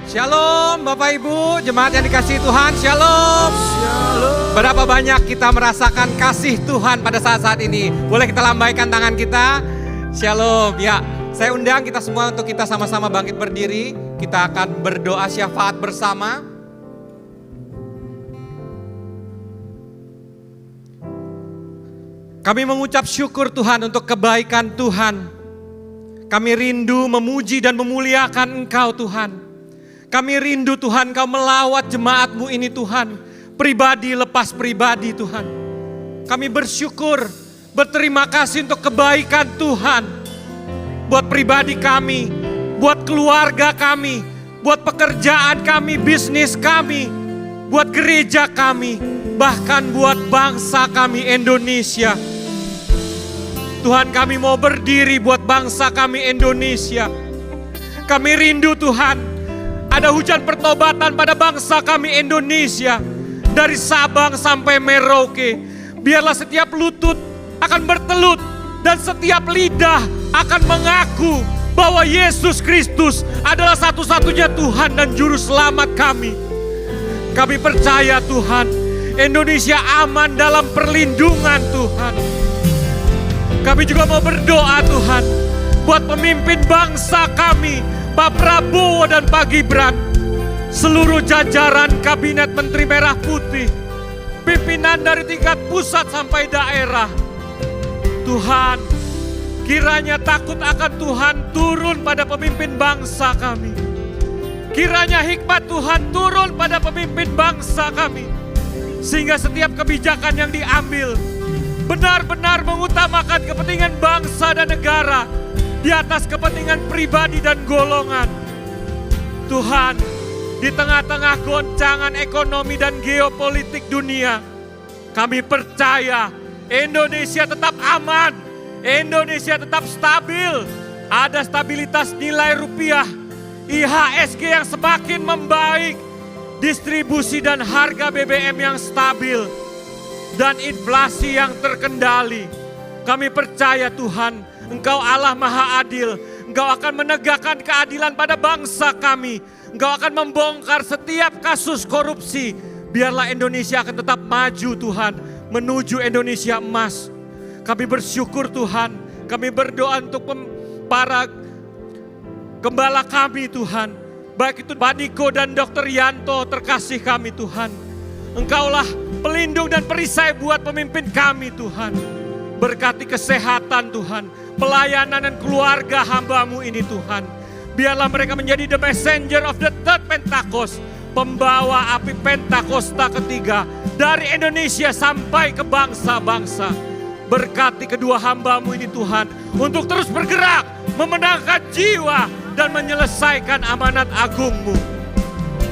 Shalom Bapak Ibu, jemaat yang dikasihi Tuhan, Shalom. Berapa banyak kita merasakan kasih Tuhan pada saat-saat ini? Boleh kita lambaikan tangan kita? Shalom. Ya, saya undang kita semua untuk kita sama-sama bangkit berdiri. Kita akan berdoa syafaat bersama. Kami mengucap syukur Tuhan untuk kebaikan Tuhan. Kami rindu memuji dan memuliakan Engkau Tuhan. Kami rindu Tuhan Engkau melawat jemaat-Mu ini Tuhan. Pribadi lepas pribadi Tuhan. Kami bersyukur, berterima kasih untuk kebaikan Tuhan. Buat pribadi kami, buat keluarga kami, buat pekerjaan kami, bisnis kami, buat gereja kami, bahkan buat bangsa kami Indonesia. Tuhan, kami mau berdiri buat bangsa kami Indonesia. Kami rindu Tuhan, ada hujan pertobatan pada bangsa kami Indonesia. Dari Sabang sampai Merauke, biarlah setiap lutut akan bertelut dan setiap lidah akan mengaku bahwa Yesus Kristus adalah satu-satunya Tuhan dan Juru Selamat kami. Kami percaya Tuhan, Indonesia aman dalam perlindungan Tuhan. Kami juga mau berdoa Tuhan, buat pemimpin bangsa kami, Pak Prabowo dan Pak Gibran, seluruh jajaran Kabinet Menteri Merah Putih, pimpinan dari tingkat pusat sampai daerah. Tuhan, kiranya takut akan Tuhan turun pada pemimpin bangsa kami. Kiranya hikmat Tuhan turun pada pemimpin bangsa kami. Sehingga setiap kebijakan yang diambil benar-benar mengutamakan kepentingan bangsa dan negara di atas kepentingan pribadi dan golongan. Tuhan, di tengah-tengah goncangan ekonomi dan geopolitik dunia, kami percaya Indonesia tetap aman, Indonesia tetap stabil, ada stabilitas nilai rupiah, IHSG yang semakin membaik, distribusi dan harga BBM yang stabil, dan inflasi yang terkendali. Kami percaya Tuhan, Engkau Allah Maha Adil, Engkau akan menegakkan keadilan pada bangsa kami, Engkau akan membongkar setiap kasus korupsi. Biarlah Indonesia akan tetap maju Tuhan, menuju Indonesia emas. Kami bersyukur Tuhan, kami berdoa untuk para gembala kami Tuhan, baik itu Pak Niko dan Dr. Yanto terkasih kami Tuhan. Engkaulah pelindung dan perisai buat pemimpin kami Tuhan. Berkati kesehatan Tuhan, pelayanan dan keluarga hamba-Mu ini Tuhan. Biarlah mereka menjadi the messenger of the third Pentecost, pembawa api Pentakosta ketiga dari Indonesia sampai ke bangsa-bangsa. Berkati kedua hamba-Mu ini Tuhan, untuk terus bergerak, memenangkan jiwa dan menyelesaikan amanat agung-Mu.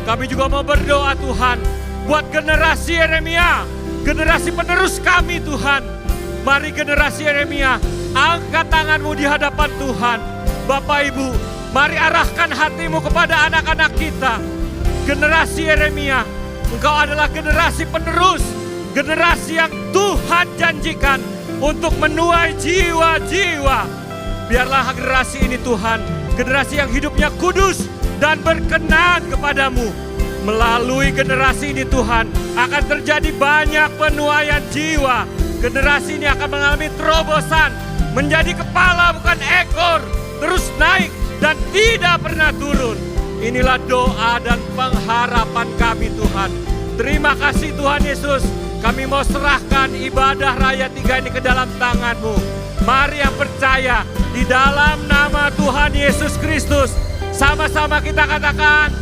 Kami juga mau berdoa Tuhan, buat generasi Yeremia, generasi penerus kami Tuhan. Mari generasi Yeremia, angkat tanganmu di hadapan Tuhan. Bapak Ibu, mari arahkan hatimu kepada anak-anak kita. Generasi Yeremia, engkau adalah generasi penerus, generasi yang Tuhan janjikan untuk menuai jiwa-jiwa. Biarlah generasi ini Tuhan, generasi yang hidupnya kudus dan berkenan kepadamu. Melalui generasi ini Tuhan, akan terjadi banyak penuaian jiwa. Generasi ini akan mengalami terobosan, menjadi kepala bukan ekor, terus naik dan tidak pernah turun. Inilah doa dan pengharapan kami Tuhan. Terima kasih Tuhan Yesus, kami mau serahkan ibadah Raya 3 ini ke dalam tangan-Mu. Mari yang percaya, di dalam nama Tuhan Yesus Kristus, sama-sama kita katakan,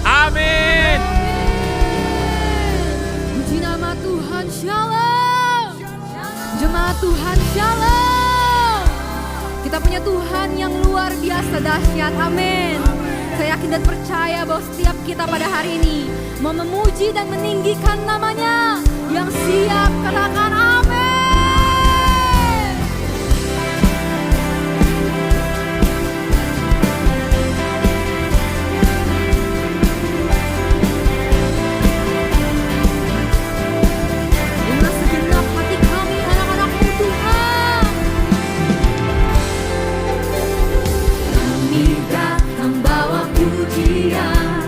amin. Puji nama Tuhan, shalom. Jemaat Tuhan, shalom. Kita punya Tuhan yang luar biasa dahsyat, amin. Saya yakin dan percaya bahwa setiap kita pada hari ini mau memuji dan meninggikan namanya. Yang siap katakan amin. Kami datang bawa pujian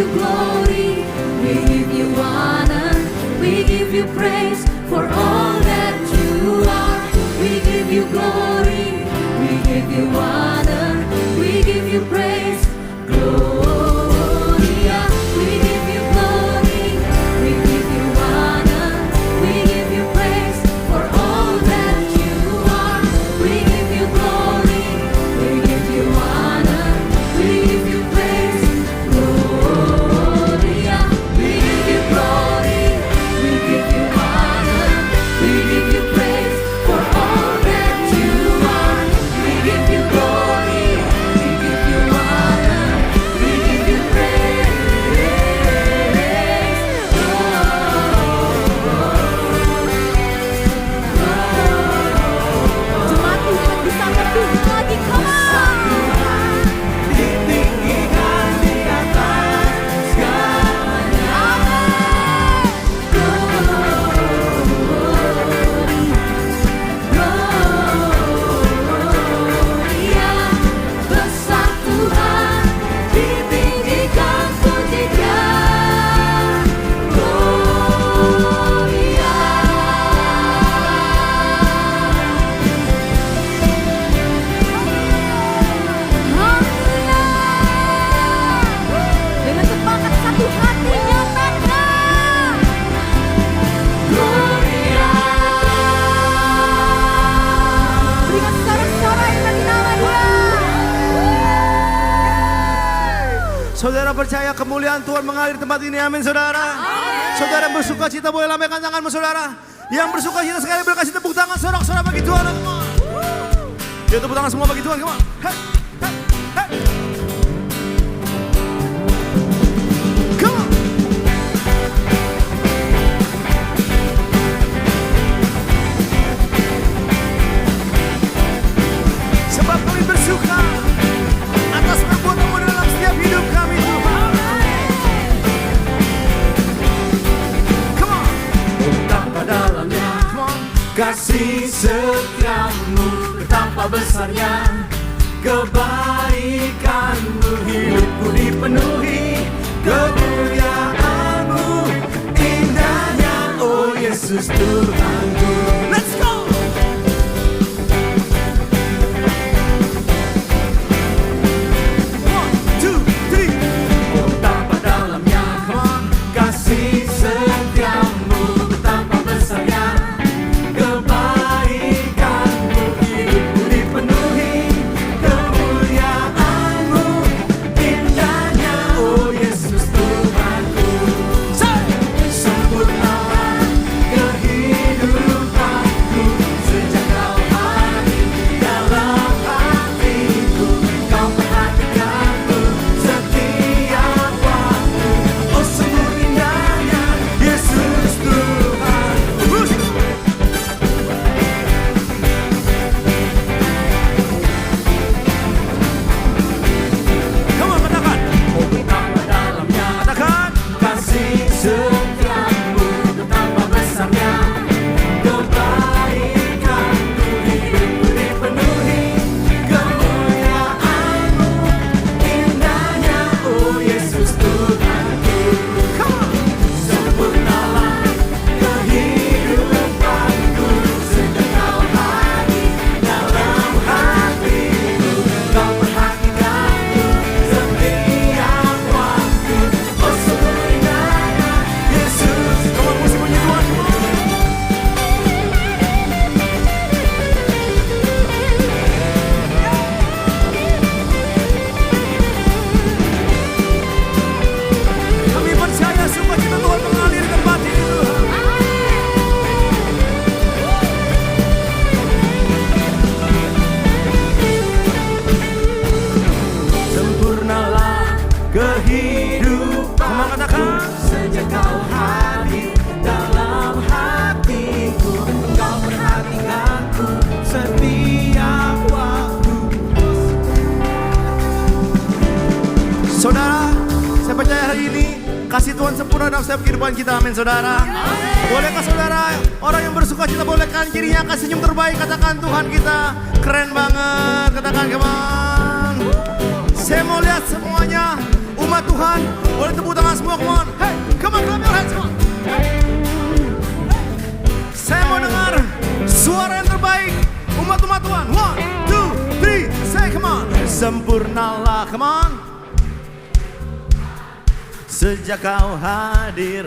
you glory, we give you honor, we give you praise for all that you are. We give you glory, we give you honor, we give you praise. Gloria, we give you glory, we give you honor, we give you praise for all that you are. We give you glory, we give you honor, we give you praise. Gloria, we give you glory, we give you honor, we give you praise for all that you are. We give you glory, we give you honor, we give you praise. Jemaat Tuhan bisa berdua lagi, come on. Ditinggikan di atas segalanya. Gloria, besar Tuhan, ditinggikan puji-Nya. Gloria. Haleluya. Dengan sepakat satu hati nyatakan Gloria. Berikan sorak-sorai bagi nama Dia. Saudara percaya kemuliaan Tuhan mengalir di tempat ini, amin saudara. Saudara bersuka cita boleh lambaikan tanganmu saudara. Yang bersuka cita sekali berkasih tepuk tangan sorak-sorai bagi Tuhan. Come on. Ya tepuk tangan semua bagi Tuhan, come on. Hey, hey, hey. Come on. Sebab kami bersuka atas perbuatanmu dalam setiap hidup kami Tuhan. Come on. Betapa dalamnya Come on. kasih setiamu, betapa besarnya kebaikanmu. Hidupku dipenuhi kemuliaanmu, indahnya oh Yesus Tuhanku. Let's go. One, two, three. Betapa dalamnya Come on. kasih setiamu, betapa besarnya kebaikanmu. Hidupku dipenuhi kemuliaanmu, indahnya oh Yesus Tuhanku. Sempurnalah kehidupanku, sejak kau hadir dalam hatiku. Kau perhatikanku setiap waktu, oh sungguh indahnya Yesus Tuhanku. Come on, katakan. Oh betapa dalamnya Katakan. kasih setiamu, betapa besarnya kebaikanmu. Hidupku dipenuhi kemuliaanmu, indahnya oh Yesus Tuhanku. Sempurnalah kehidupanku, sejak kau hadir dalam hatiku. Kau perhatikanku setiap waktu, oh sungguh indahnya Yesus. Come on, musik puji Tuhan. Come on. Kami percaya sukacita Tuhan mengalir di tempat ini Tuhan. Sempurnalah kehidupan, Come on, katakan. sejak kau hadir dalam hatiku. Kau perhatikanku setiap waktu. Saudara, saya percaya hari ini kasih Tuhan sempurna dalam setiap kehidupan kita, amin saudara. Bolehkah saudara, orang yang bersuka cita boleh kanan kirinya kasih senyum terbaik, katakan Tuhan kita keren banget, katakan come on. Saya mau lihat semuanya Umat Tuhan, boleh tepuk tangan semua, come on. Hey, come on, clap your hands, come on. Saya mau dengar suara yang terbaik umat-umat Tuhan. 1, 2, 3, say come on. Sempurnalah, come on. Sejak kau hadir,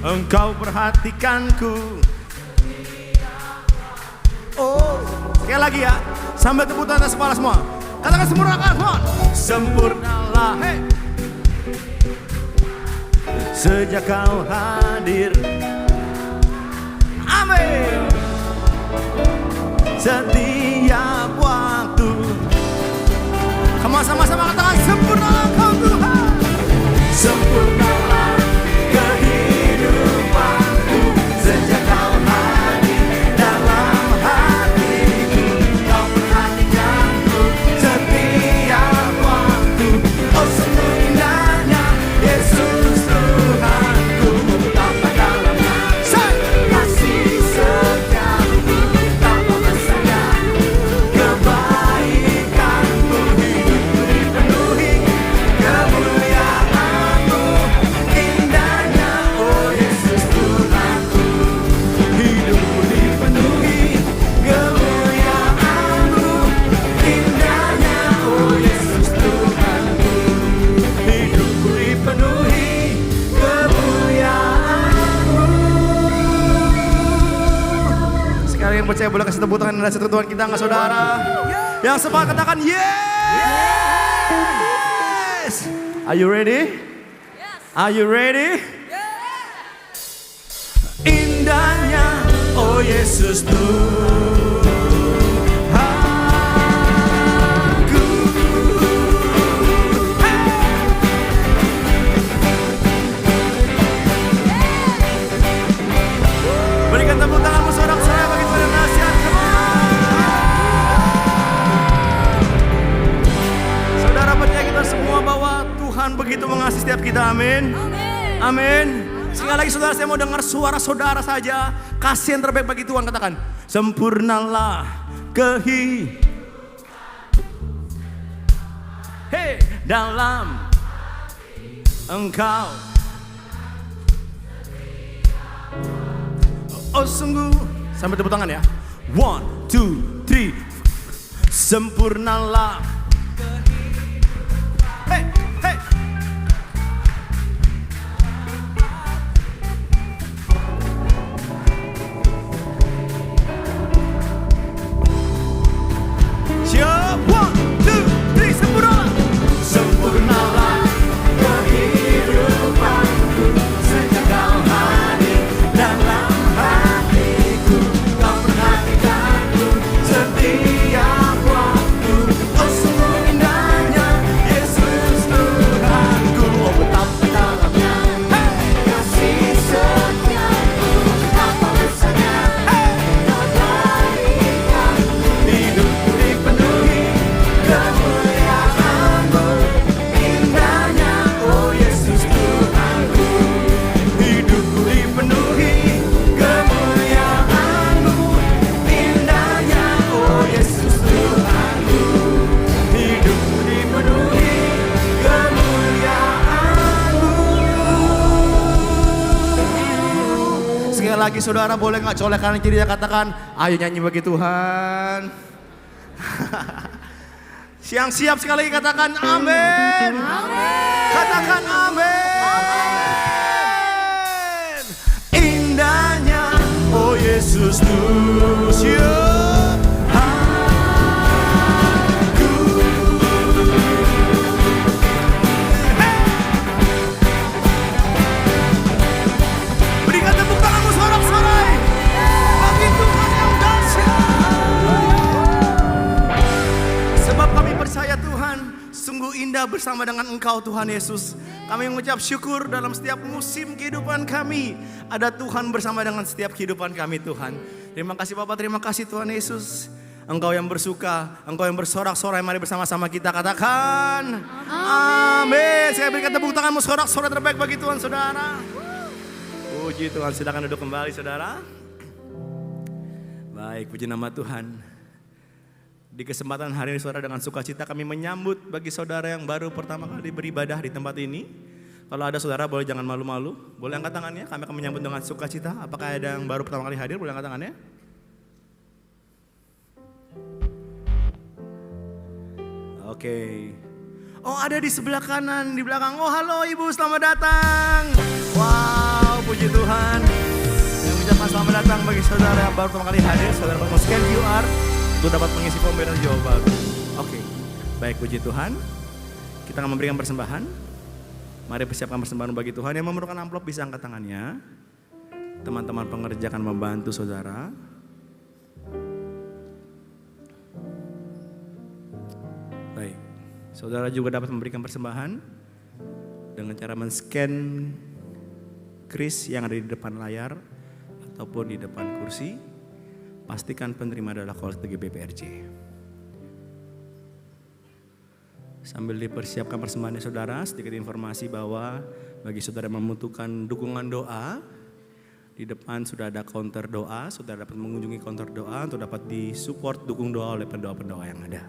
engkau perhatikanku. Oh, sekali lagi ya, sambil tepuk tangan atas kepala semua. Katakan sempurnakan, come on. Sempurnalah, hey. Sejak kau hadir, amin. Setiap waktu, kamu sama-sama katakan sempurnalah kau Tuhan. Sempurnalah kehidupanku. Sejak kau hadir dalam hatiku, kau perhatikanku setiap waktu. Oh sungguh indahnya Yesus Tuhanku, betapa dalamnya kasih setiamu, betapa besarnya kebaikanmu. Hidupku dipenuhi kemuliaanmu, indahnya oh Yesus Tuhanku. Hidupku dipenuhi kemuliaanmu, indahnya oh Yesus Tuhanku. Hidupku dipenuhi kemuliaanmu. Sekali yang percaya boleh kasih tepuk tangan dan satu Tuhan kita, nggak saudara? Yang sepakat katakan yes. Are you ready? Are you ready? Indahnya oh Yesus Tuhanku. Berikan tepuk tanganmu sorak-sorai bagi Tuhan yang dahsyat. Come on. Saudara percaya kita semua bahwa Tuhan begitu mengasihi setiap kita, amin. Amin. Sekali lagi saudara, saya mau dengar suara saudara saja. Kasih yang terbaik bagi Tuhan, katakan sempurnalah hey, dalam Engkau. Oh sungguh, sampai tepuk tangan ya. 1, 2, 3. Sempurnalah. Hey, hey. Siap, 1, 2, 3, sempurnalah. Sempurnalah kehidupanku. Sejak kau hadir dalam hatiku, kau perhatikanku setiap waktu. Oh sungguh indahnya Yesus Tuhanku. Oh betapa dalamnya kasih setiamu, betapa besarnya kebaikanmu. Hidupku dipenuhi kemuliaanmu, indahnya oh Yesus Tuhanku. Hidupku dipenuhi kemuliaanmu, indahnya oh Yesus Tuhanku. Hidupku dipenuhi kemuliaanmu. Sekali lagi saudara, boleh nggak colek kanan kirinya, katakan ayo nyanyi bagi Tuhan. Siang siap sekali lagi, katakan amin. Katakan amin. Indahnya oh Yesus Tuhanku. Berikan tepuk tanganmu sorak-sorai bagi Tuhan yang dahsyat. Sebab kami percaya Tuhan, sungguh indah bersama dengan Engkau Tuhan Yesus. Kami mengucap syukur dalam setiap musim kehidupan kami. Ada Tuhan bersama dengan setiap kehidupan kami Tuhan. Terima kasih Bapak, terima kasih Tuhan Yesus. Engkau yang bersuka, Engkau yang bersorak-sorai, mari bersama-sama kita katakan amin. Saya berikan tepuk tanganmu sorak-sorai terbaik bagi Tuhan saudara. Puji Tuhan, silakan duduk kembali saudara. Baik, puji nama Tuhan. Di kesempatan hari ini saudara, dengan sukacita kami menyambut bagi saudara yang baru pertama kali beribadah di tempat ini. Kalau ada saudara boleh jangan malu-malu, boleh angkat tangannya, kami akan menyambut dengan sukacita. Apakah ada yang baru pertama kali hadir, boleh angkat tangannya. Oke. Oh, ada di sebelah kanan, di belakang. Oh, halo Ibu, selamat datang. Wow, puji Tuhan. Yang mengucapkan selamat datang bagi saudara yang baru pertama kali hadir. Saudara mau scan QR untuk dapat mengisi formulir jawaban. Oke, baik, puji Tuhan. Kita akan memberikan persembahan. Mari persiapkan persembahan bagi Tuhan. Yang memerlukan amplop bisa angkat tangannya. Teman-teman pengerja akan membantu saudara. Baik, saudara juga dapat memberikan persembahan dengan cara men-scan kris yang ada di depan layar ataupun di depan kursi. Pastikan penerima adalah kolektor GBPRJ. Sambil dipersiapkan persembahannya saudara, sedikit informasi bahwa bagi saudara yang membutuhkan dukungan doa, di depan sudah ada counter doa, saudara dapat mengunjungi counter doa untuk dapat disupport dukung doa oleh pendoa-pendoa yang ada.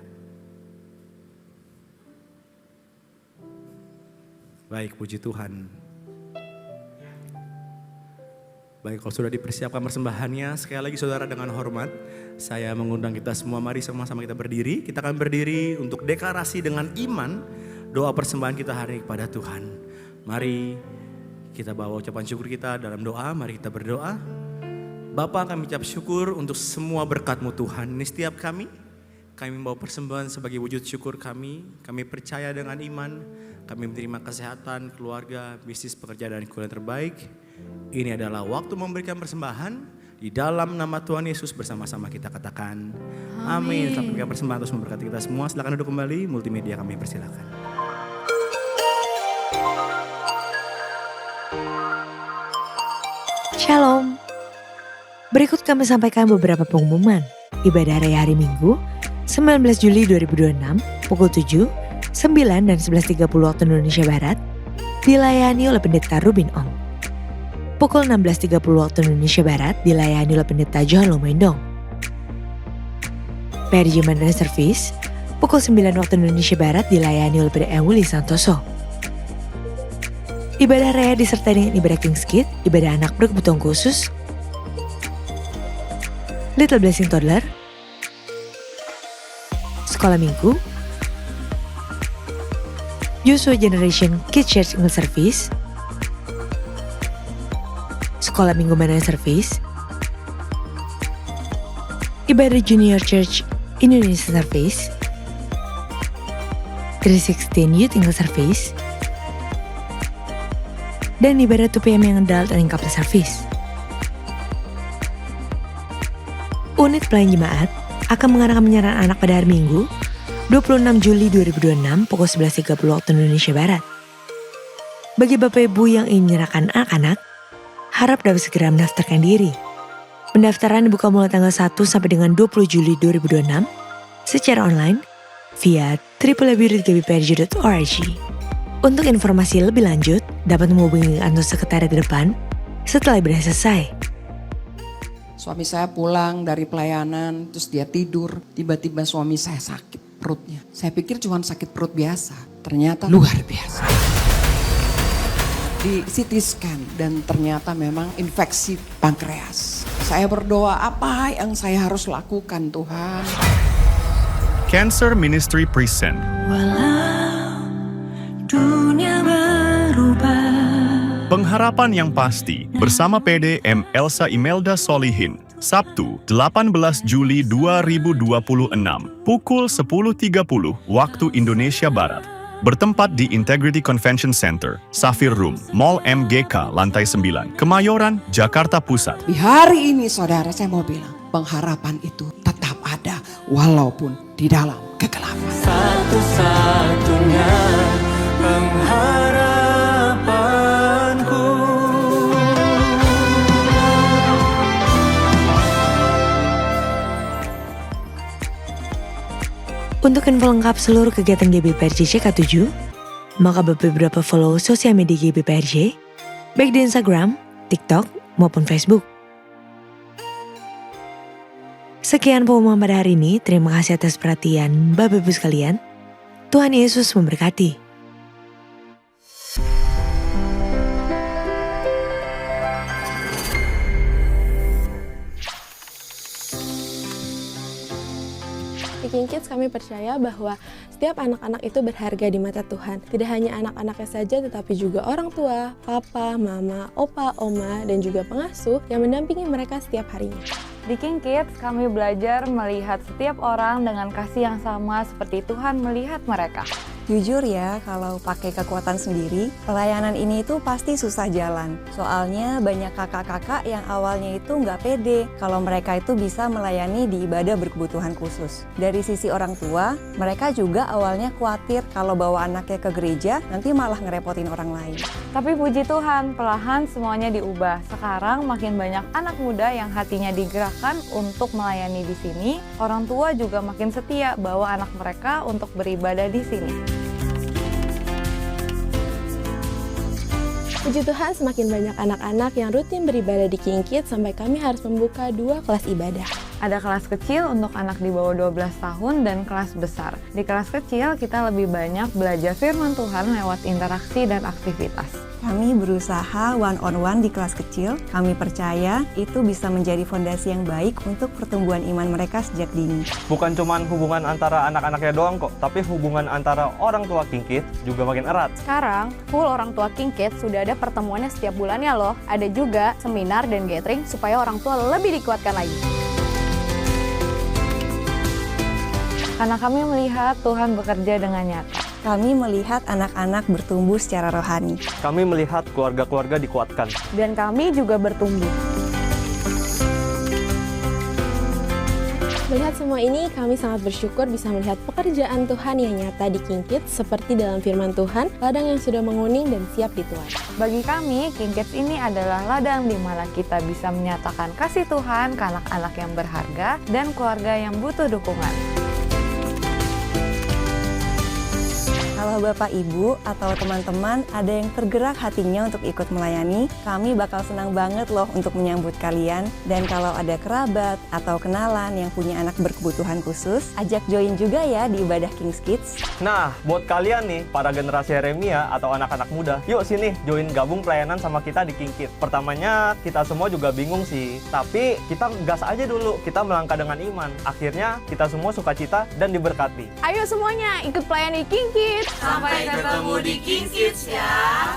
Baik, puji Tuhan. Baik, kalau sudah dipersiapkan persembahannya, sekali lagi saudara dengan hormat, saya mengundang kita semua, mari sama-sama kita berdiri. Kita akan berdiri untuk deklarasi dengan iman doa persembahan kita hari ini kepada Tuhan. Mari kita bawa ucapan syukur kita dalam doa, mari kita berdoa. Bapa, kami ucap syukur untuk semua berkat-Mu Tuhan. Ini setiap kami membawa persembahan sebagai wujud syukur kami percaya dengan iman, kami menerima kesehatan, keluarga, bisnis, pekerjaan, dan kuliah terbaik. Ini adalah waktu memberikan persembahan. Di dalam nama Tuhan Yesus bersama-sama kita katakan amin. Selamat memberikan persembahan terus memberkati kita semua. Silakan duduk kembali, multimedia kami persilakan. Shalom. Berikut kami sampaikan beberapa pengumuman ibadah raya hari Minggu 19 Juli 2026 pukul 7, 9 dan 11.30 waktu Indonesia Barat dilayani oleh Pendeta Rubin Ong. Pukul 16.30 waktu Indonesia Barat dilayani oleh Pendeta Johan Lomendong. PRJ Mandarin Service pukul 9 waktu Indonesia Barat dilayani oleh Pendeta Willy Santoso. Ibadah raya disertai dengan ibadah King's Kid, ibadah anak berkebutuhan khusus, Little Blessing Toddler, sekolah minggu, Joshua Generation Kids Church English Service, sekolah minggu Mandarin Service, ibadah Junior Church Indonesian Service, 316 Youth English Service, dan ibadah 2PM yang adult dan couple service. Unit pelayan jemaat akan mengadakan penyerahan anak pada hari Minggu 26 Juli 2026 pukul 11.30 waktu Indonesia Barat. Bagi Bapak Ibu yang ingin menyerahkan anak-anak, harap dapat segera mendaftarkan diri. Pendaftaran dibuka mulai tanggal 1 sampai dengan 20 Juli 2026 secara online via www.gbprj.org. Untuk informasi lebih lanjut, dapat menghubungi kantor sekretariat di depan setelah ibadah selesai. Suami saya pulang dari pelayanan, terus dia tidur. Tiba-tiba suami saya sakit perutnya. Saya pikir cuma sakit perut biasa, ternyata luar biasa. Di CT scan dan ternyata memang infeksi pankreas. Saya berdoa, apa yang saya harus lakukan Tuhan? Cancer Ministry present Dunia berubah. Pengharapan yang pasti bersama PD M. Elsa Imelda Solihin, Sabtu 18 Juli 2026 pukul 10.30 waktu Indonesia Barat. Bertempat di Integrity Convention Center, Safir Room, Mall MGK, lantai 9, Kemayoran, Jakarta Pusat. Di hari ini saudara saya mau bilang, pengharapan itu tetap ada walaupun di dalam kegelapan. Satu-satunya pengharapanku. Untuk info lengkap seluruh kegiatan GBPRJ CK7, maka beberapa follow sosial media GBPRJ, baik di Instagram, TikTok, maupun Facebook. Sekian pengumuman pada hari ini. Terima kasih atas perhatian Bapak Ibu sekalian. Tuhan Yesus memberkati. Di King Kids kami percaya bahwa setiap anak-anak itu berharga di mata Tuhan. Tidak hanya anak-anaknya saja tetapi juga orang tua, papa, mama, opa, oma, dan juga pengasuh yang mendampingi mereka setiap harinya. Di King Kids kami belajar melihat setiap orang dengan kasih yang sama seperti Tuhan melihat mereka. Jujur ya, kalau pakai kekuatan sendiri, pelayanan ini itu pasti susah jalan. Soalnya banyak kakak-kakak yang awalnya itu nggak pede kalau mereka itu bisa melayani di ibadah berkebutuhan khusus. Dari sisi orang tua, mereka juga awalnya khawatir kalau bawa anaknya ke gereja, nanti malah ngerepotin orang lain. Tapi puji Tuhan, perlahan semuanya diubah. Sekarang makin banyak anak muda yang hatinya digerakkan untuk melayani di sini. Orang tua juga makin setia bawa anak mereka untuk beribadah di sini. Puji Tuhan, semakin banyak anak-anak yang rutin beribadah di King Kids sampai kami harus membuka 2 kelas ibadah. Ada kelas kecil untuk anak di bawah 12 tahun dan kelas besar. Di kelas kecil kita lebih banyak belajar firman Tuhan lewat interaksi dan aktivitas. Kami berusaha one-on-one di kelas kecil. Kami percaya itu bisa menjadi fondasi yang baik untuk pertumbuhan iman mereka sejak dini. Bukan cuma hubungan antara anak-anaknya doang kok, tapi hubungan antara orang tua King Kids juga makin erat. Sekarang, full orang tua King Kids sudah ada pertemuannya setiap bulannya loh. Ada juga seminar dan gathering supaya orang tua lebih dikuatkan lagi. Karena kami melihat Tuhan bekerja dengan nyata. Kami melihat anak-anak bertumbuh secara rohani. Kami melihat keluarga-keluarga dikuatkan. Dan kami juga bertumbuh. Melihat semua ini, kami sangat bersyukur bisa melihat pekerjaan Tuhan yang nyata di King Kids seperti dalam firman Tuhan, ladang yang sudah menguning dan siap dituai. Bagi kami, King Kids ini adalah ladang di mana kita bisa menyatakan kasih Tuhan ke anak-anak yang berharga dan keluarga yang butuh dukungan. Kalau Bapak Ibu atau teman-teman ada yang tergerak hatinya untuk ikut melayani, kami bakal senang banget loh untuk menyambut kalian. Dan kalau ada kerabat atau kenalan yang punya anak berkebutuhan khusus, ajak join juga ya di ibadah King's Kids. Nah, buat kalian nih, para generasi Yeremia atau anak-anak muda, yuk sini join gabung pelayanan sama kita di King Kids. Pertamanya kita semua juga bingung sih, tapi kita gas aja dulu, kita melangkah dengan iman. Akhirnya kita semua sukacita dan diberkati. Ayo semuanya ikut pelayanan King Kids. Sampai ketemu di King Kids ya.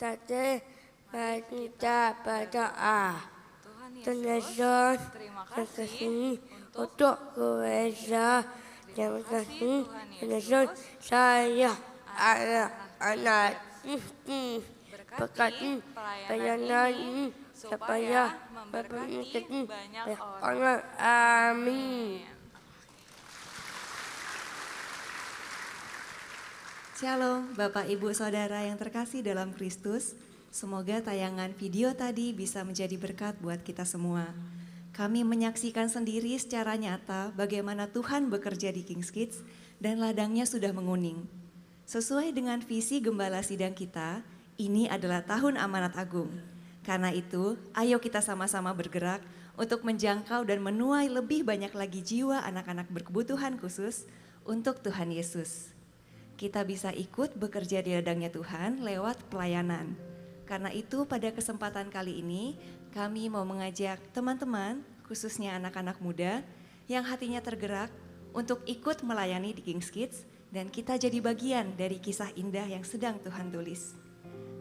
Tadi kita berdoa. Tuhan Yesus, terima untuk kuasa dan kasih Yesus saya anak-anak berkati pelayanan supaya berbentuk banyak orang. Amin. Shalom Bapak Ibu Saudara yang terkasih dalam Kristus. Semoga tayangan video tadi bisa menjadi berkat buat kita semua. Kami menyaksikan sendiri secara nyata bagaimana Tuhan bekerja di King's Kids dan ladangnya sudah menguning. Sesuai dengan visi Gembala Sidang kita, ini adalah tahun amanat agung. Karena itu, ayo kita sama-sama bergerak untuk menjangkau dan menuai lebih banyak lagi jiwa anak-anak berkebutuhan khusus untuk Tuhan Yesus. Kita bisa ikut bekerja di ladangnya Tuhan lewat pelayanan. Karena itu pada kesempatan kali ini kami mau mengajak teman-teman khususnya anak-anak muda yang hatinya tergerak untuk ikut melayani di King's Kids dan kita jadi bagian dari kisah indah yang sedang Tuhan tulis.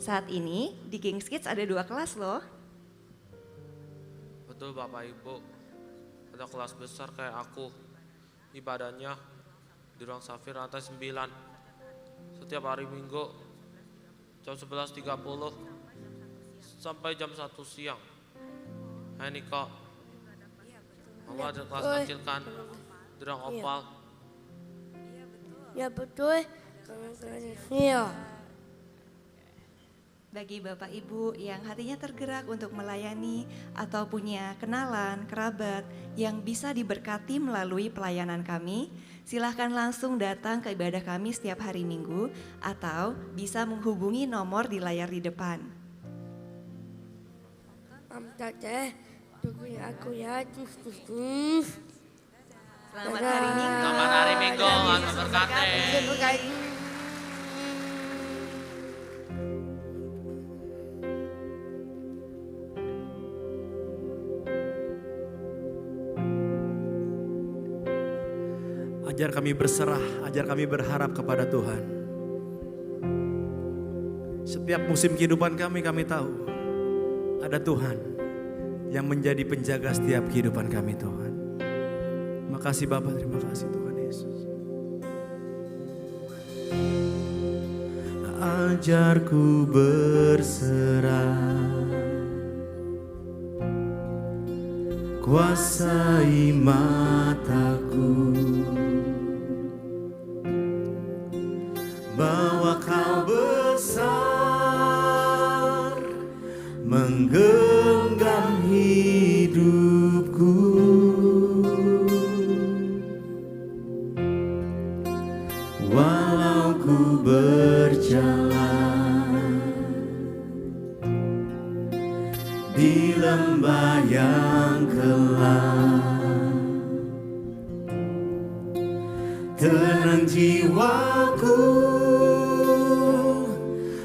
Saat ini di King's Kids ada 2 kelas loh. Betul Bapak Ibu, ada kelas besar kayak aku ibadahnya di ruang Safir lantai 9 setiap hari Minggu jam 11.30 sampai jam 1 siang. Hai Niko, Mama ada kelas kecil kan di ruang Opal. Ya betul. Iya. Bagi Bapak Ibu yang hatinya tergerak untuk melayani atau punya kenalan, kerabat yang bisa diberkati melalui pelayanan kami, silahkan langsung datang ke ibadah kami setiap hari Minggu atau bisa menghubungi nomor di layar di depan. Teteh, tunggu aku ya. Selamat hari Minggu. Selamat hari Minggu, Tuhan berkati. Ajar kami berserah, ajar kami berharap kepada Tuhan. Setiap musim kehidupan kami tahu ada Tuhan yang menjadi penjaga setiap kehidupan kami Tuhan. Terima kasih Bapak, terima kasih Tuhan Yesus. Ajarku berserah, kuasai mataku, bahwa Kau besar menggenggam hidupku. Walau ku berjalan di lembah yang gelap, tenang jiwaku,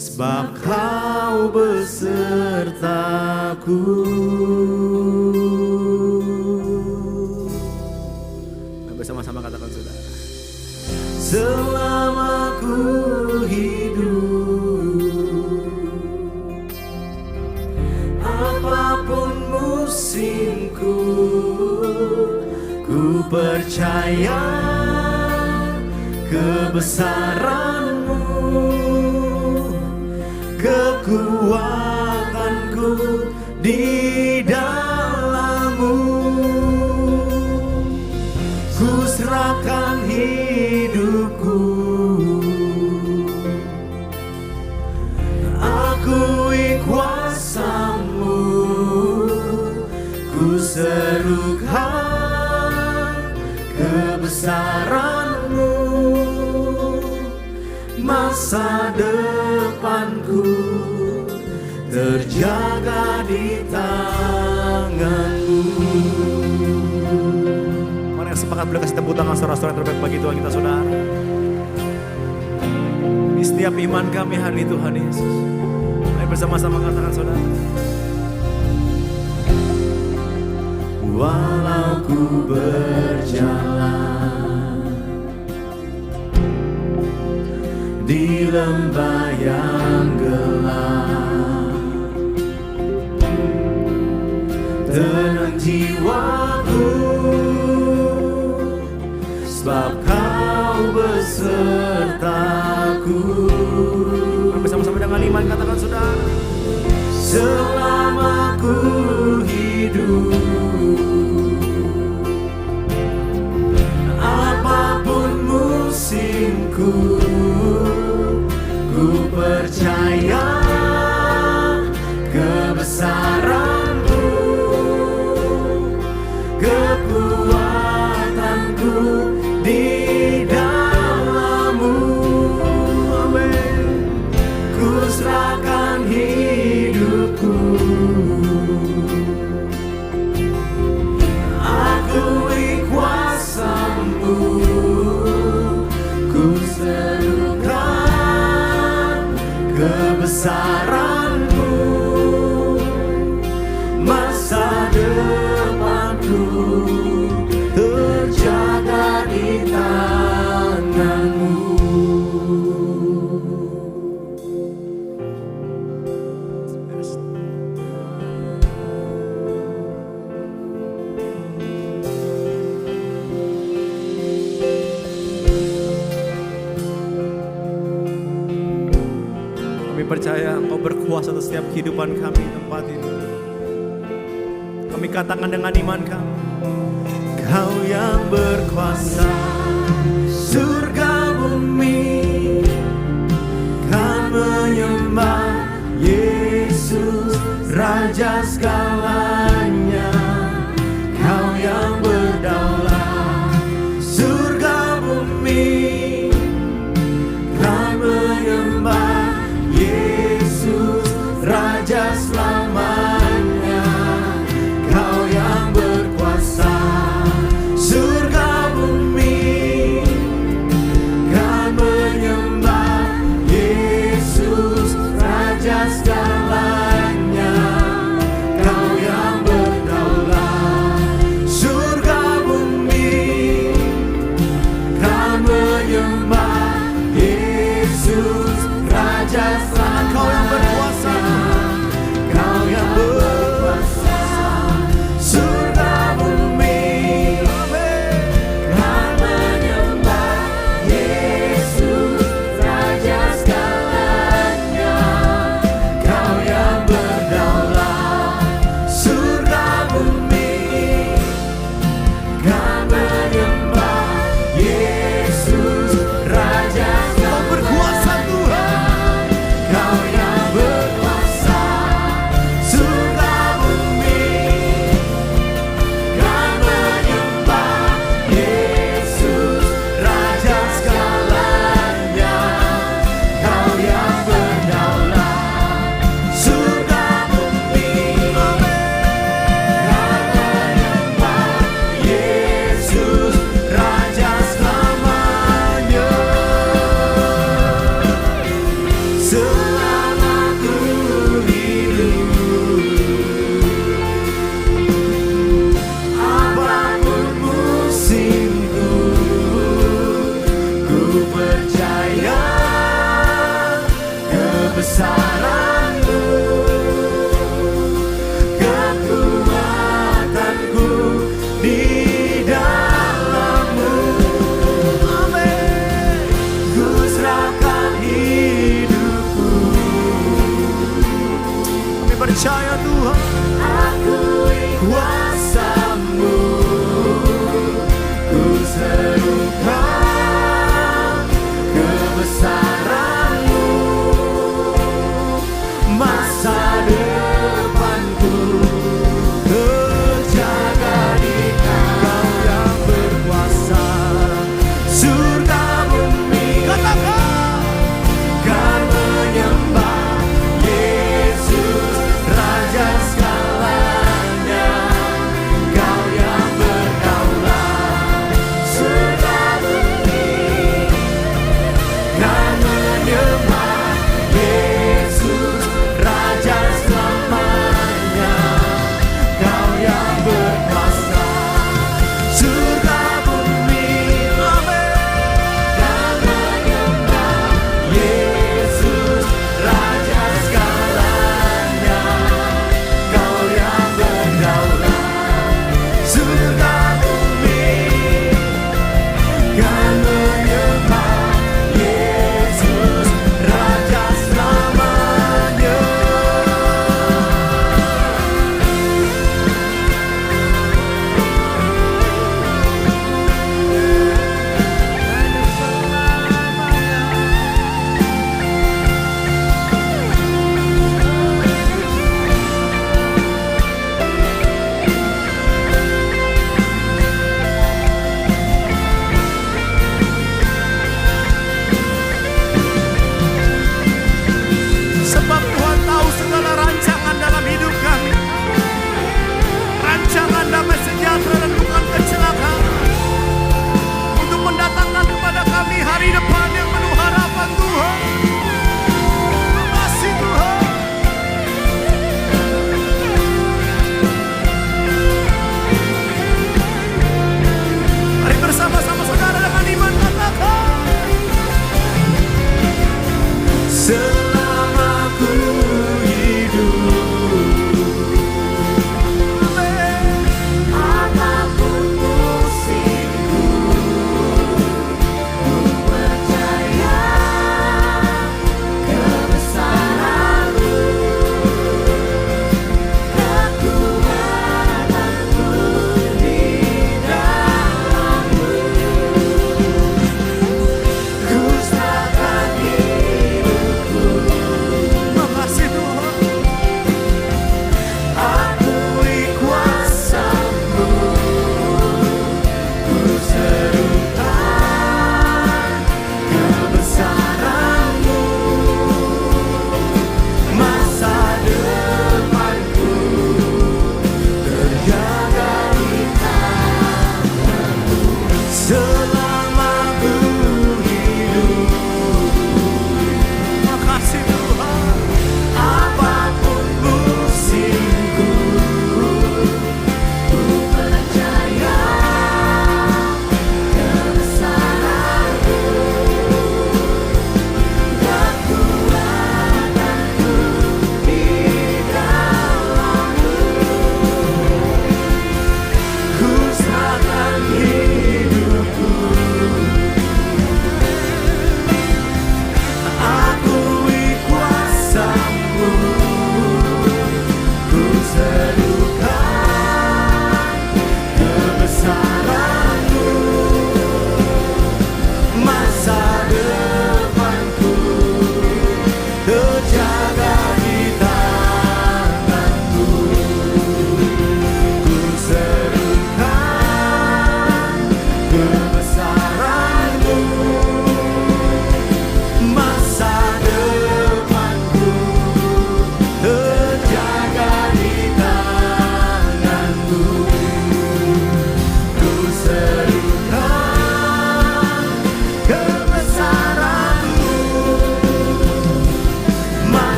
sebab Kau besertaku. Bersama-sama katakan saudara. Selama ku hidup, apapun musimku, ku percaya kebesaran-Mu, kekuatanku di dalam-Mu. Ku serahkan hidupku, akui kuasa-Mu, ku serukan kebesaran-Mu, masa depanku terjaga di tangan-Mu. Mari sepakat boleh kasih tepuk tangan saudara-saudara terbaik bagi Tuhan kita saudara. Di setiap iman kami hari ini Tuhan Yesus. Mari bersama-sama katakan saudara. Walau ku berjalan di lembah yang gelap, tenang jiwaku, sebab Kau besertaku. Bersama-sama dengan iman katakan saudara. Selama ku hidup, apapun musimku, ku percaya kebesaran-Mu, kekuatanku di dalam-Mu. Amin. Ku serahkan hidupku, akui kuasa-Mu, ku serukan kebesaran-Mu, masa depanku terjaga di tangan-Mu. berkuasa atas setiap kehidupan kami di tempat ini. Kami katakan dengan iman kami, Kau yang berkuasa, surga bumi kan menyembah Yesus, Raja segalanya. Kau yang berdaulat, surga bumi kan menyembah Yesus, Raja selamanya. Kau yang berkuasa, surga bumi kan menyembah Yesus, Raja segalanya. Kau yang berdaulat, surga bumi kan menyembah Yesus, Raja selamanya. Kau yang berkuasa, Kau yang berkuasa, surga bumi kan menyembah Yesus, Raja segalanya. Kau yang berdaulat, surga bumi kan menyembah Yesus, Raja segalanya. Kau berkuasa Tuhan, Kau yang berkuasa, surga bumi kan menyembah Yesus, Raja segalanya. Kau yang berdaulat, surga bumi kan menyembah Yesus, Raja selamanya. Selama ku hidup, apapun musimku, ku percaya kebesaran-Mu, kekuatanku di dalam-Mu. Amin. Ku serahkan hidupku. Kami percaya Tuhan, akui kuasa-Mu, ku serukan kebesaran-Mu. Masa depanku terjaga di Kau yang berkuasa, surga bumi kan menyembah Yesus, Raja segalanya. Kau yang berdaulat, surga bumi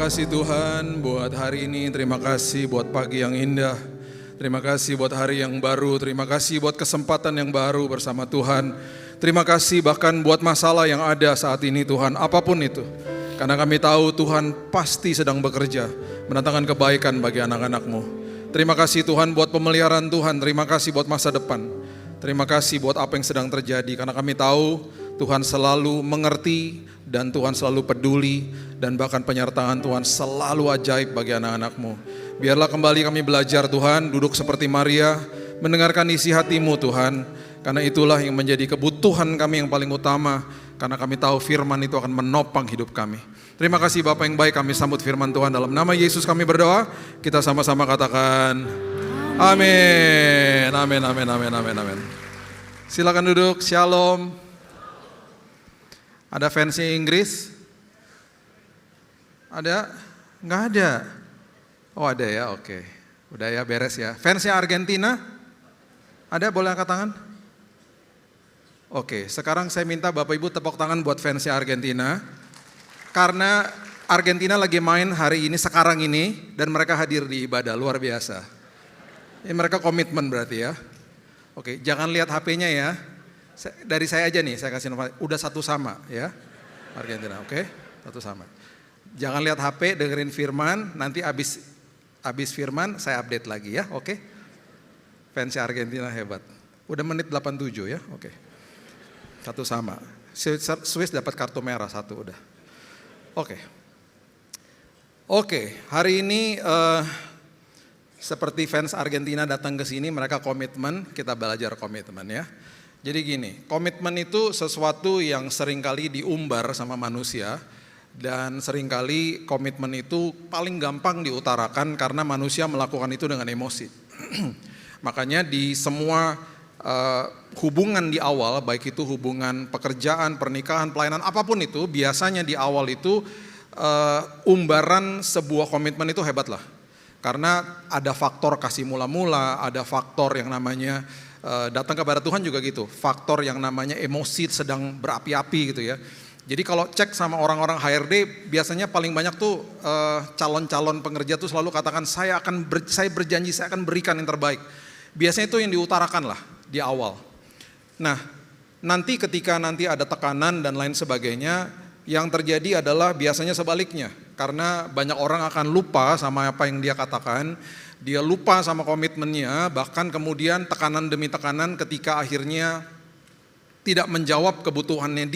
kasih Tuhan buat hari ini, terima kasih buat pagi yang indah. Terima kasih buat hari yang baru, terima kasih buat kesempatan yang baru bersama Tuhan. Terima kasih bahkan buat masalah yang ada saat ini Tuhan, apapun itu. Karena kami tahu Tuhan pasti sedang bekerja, mendatangkan kebaikan bagi anak-anak-Mu. Terima kasih Tuhan buat pemeliharaan Tuhan, terima kasih buat masa depan. Terima kasih buat apa yang sedang terjadi, karena kami tahu Tuhan selalu mengerti dan Tuhan selalu peduli dan bahkan penyertaan Tuhan selalu ajaib bagi anak-anak-Mu. Biarlah kembali kami belajar Tuhan, duduk seperti Maria, mendengarkan isi hati-Mu Tuhan, karena itulah yang menjadi kebutuhan kami yang paling utama, karena kami tahu firman itu akan menopang hidup kami. Terima kasih Bapak yang baik, kami sambut firman Tuhan dalam nama Yesus kami berdoa, kita sama-sama katakan amin, amin, amin, amin, amin, amin. Silakan duduk, shalom. Ada fansnya Inggris? Ada? Nggak ada? Oh ada ya, oke. Udah ya, beres ya. Fansnya Argentina? Ada, boleh angkat tangan? Oke, sekarang saya minta Bapak Ibu tepuk tangan buat fansnya Argentina. Karena Argentina lagi main hari ini, sekarang ini, dan mereka hadir di ibadah, luar biasa. Ini mereka komitmen berarti ya. Oke, jangan lihat HP-nya ya. Dari saya aja nih, saya kasih nomor, udah satu sama ya, Argentina, oke? Satu sama. Jangan lihat HP, dengerin firman, nanti abis firman saya update lagi ya, oke? Fans Argentina hebat. Udah menit 87 ya, oke. Satu sama. Swiss dapat kartu merah satu udah. Oke. Oke, hari ini seperti fans Argentina datang ke sini, mereka komitmen, kita belajar komitmen ya. Jadi gini, komitmen itu sesuatu yang seringkali diumbar sama manusia dan seringkali komitmen itu paling gampang diutarakan karena manusia melakukan itu dengan emosi. Makanya di semua hubungan di awal, baik itu hubungan pekerjaan, pernikahan, pelayanan, apapun itu, biasanya di awal itu umbaran sebuah komitmen itu hebat lah. Karena ada faktor kasih mula-mula, ada faktor yang namanya datang kepada Tuhan juga gitu, faktor yang namanya emosi sedang berapi-api gitu ya. Jadi kalau cek sama orang-orang HRD biasanya paling banyak tuh calon-calon pengerja tuh selalu katakan saya berjanji saya akan berikan yang terbaik. Biasanya itu yang diutarakan lah di awal. Nah nanti ketika nanti ada tekanan dan lain sebagainya, yang terjadi adalah biasanya sebaliknya. Karena banyak orang akan lupa sama apa yang dia katakan, dia lupa sama komitmennya, bahkan kemudian tekanan demi tekanan ketika akhirnya tidak menjawab kebutuhannya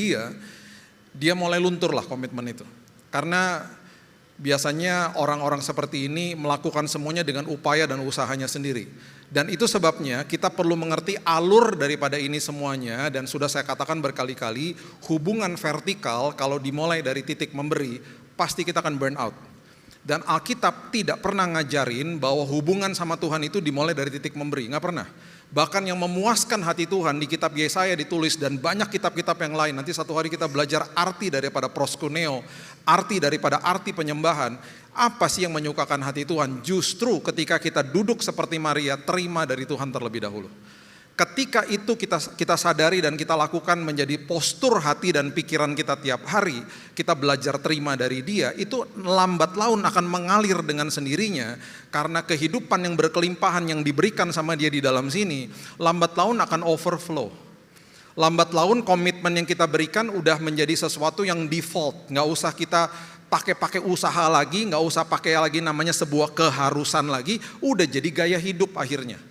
dia mulai luntur lah komitmen itu. Karena biasanya orang-orang seperti ini melakukan semuanya dengan upaya dan usahanya sendiri. Dan itu sebabnya kita perlu mengerti alur daripada ini semuanya, dan sudah saya katakan berkali-kali, hubungan vertikal kalau dimulai dari titik memberi, pasti kita akan burn out. Dan Alkitab tidak pernah ngajarin bahwa hubungan sama Tuhan itu dimulai dari titik memberi, nggak pernah. Bahkan yang memuaskan hati Tuhan di kitab Yesaya ditulis dan banyak kitab-kitab yang lain. Nanti satu hari kita belajar arti daripada proskuneo, arti daripada arti penyembahan. Apa sih yang menyukakan hati Tuhan? Justru ketika kita duduk seperti Maria, terima dari Tuhan terlebih dahulu. Ketika itu kita sadari dan kita lakukan menjadi postur hati dan pikiran kita tiap hari, kita belajar terima dari Dia, itu lambat laun akan mengalir dengan sendirinya karena kehidupan yang berkelimpahan yang diberikan sama Dia di dalam sini, lambat laun akan overflow. Lambat laun komitmen yang kita berikan udah menjadi sesuatu yang default, nggak usah kita pakai usaha lagi, nggak usah pakai lagi namanya sebuah keharusan lagi, udah jadi gaya hidup akhirnya.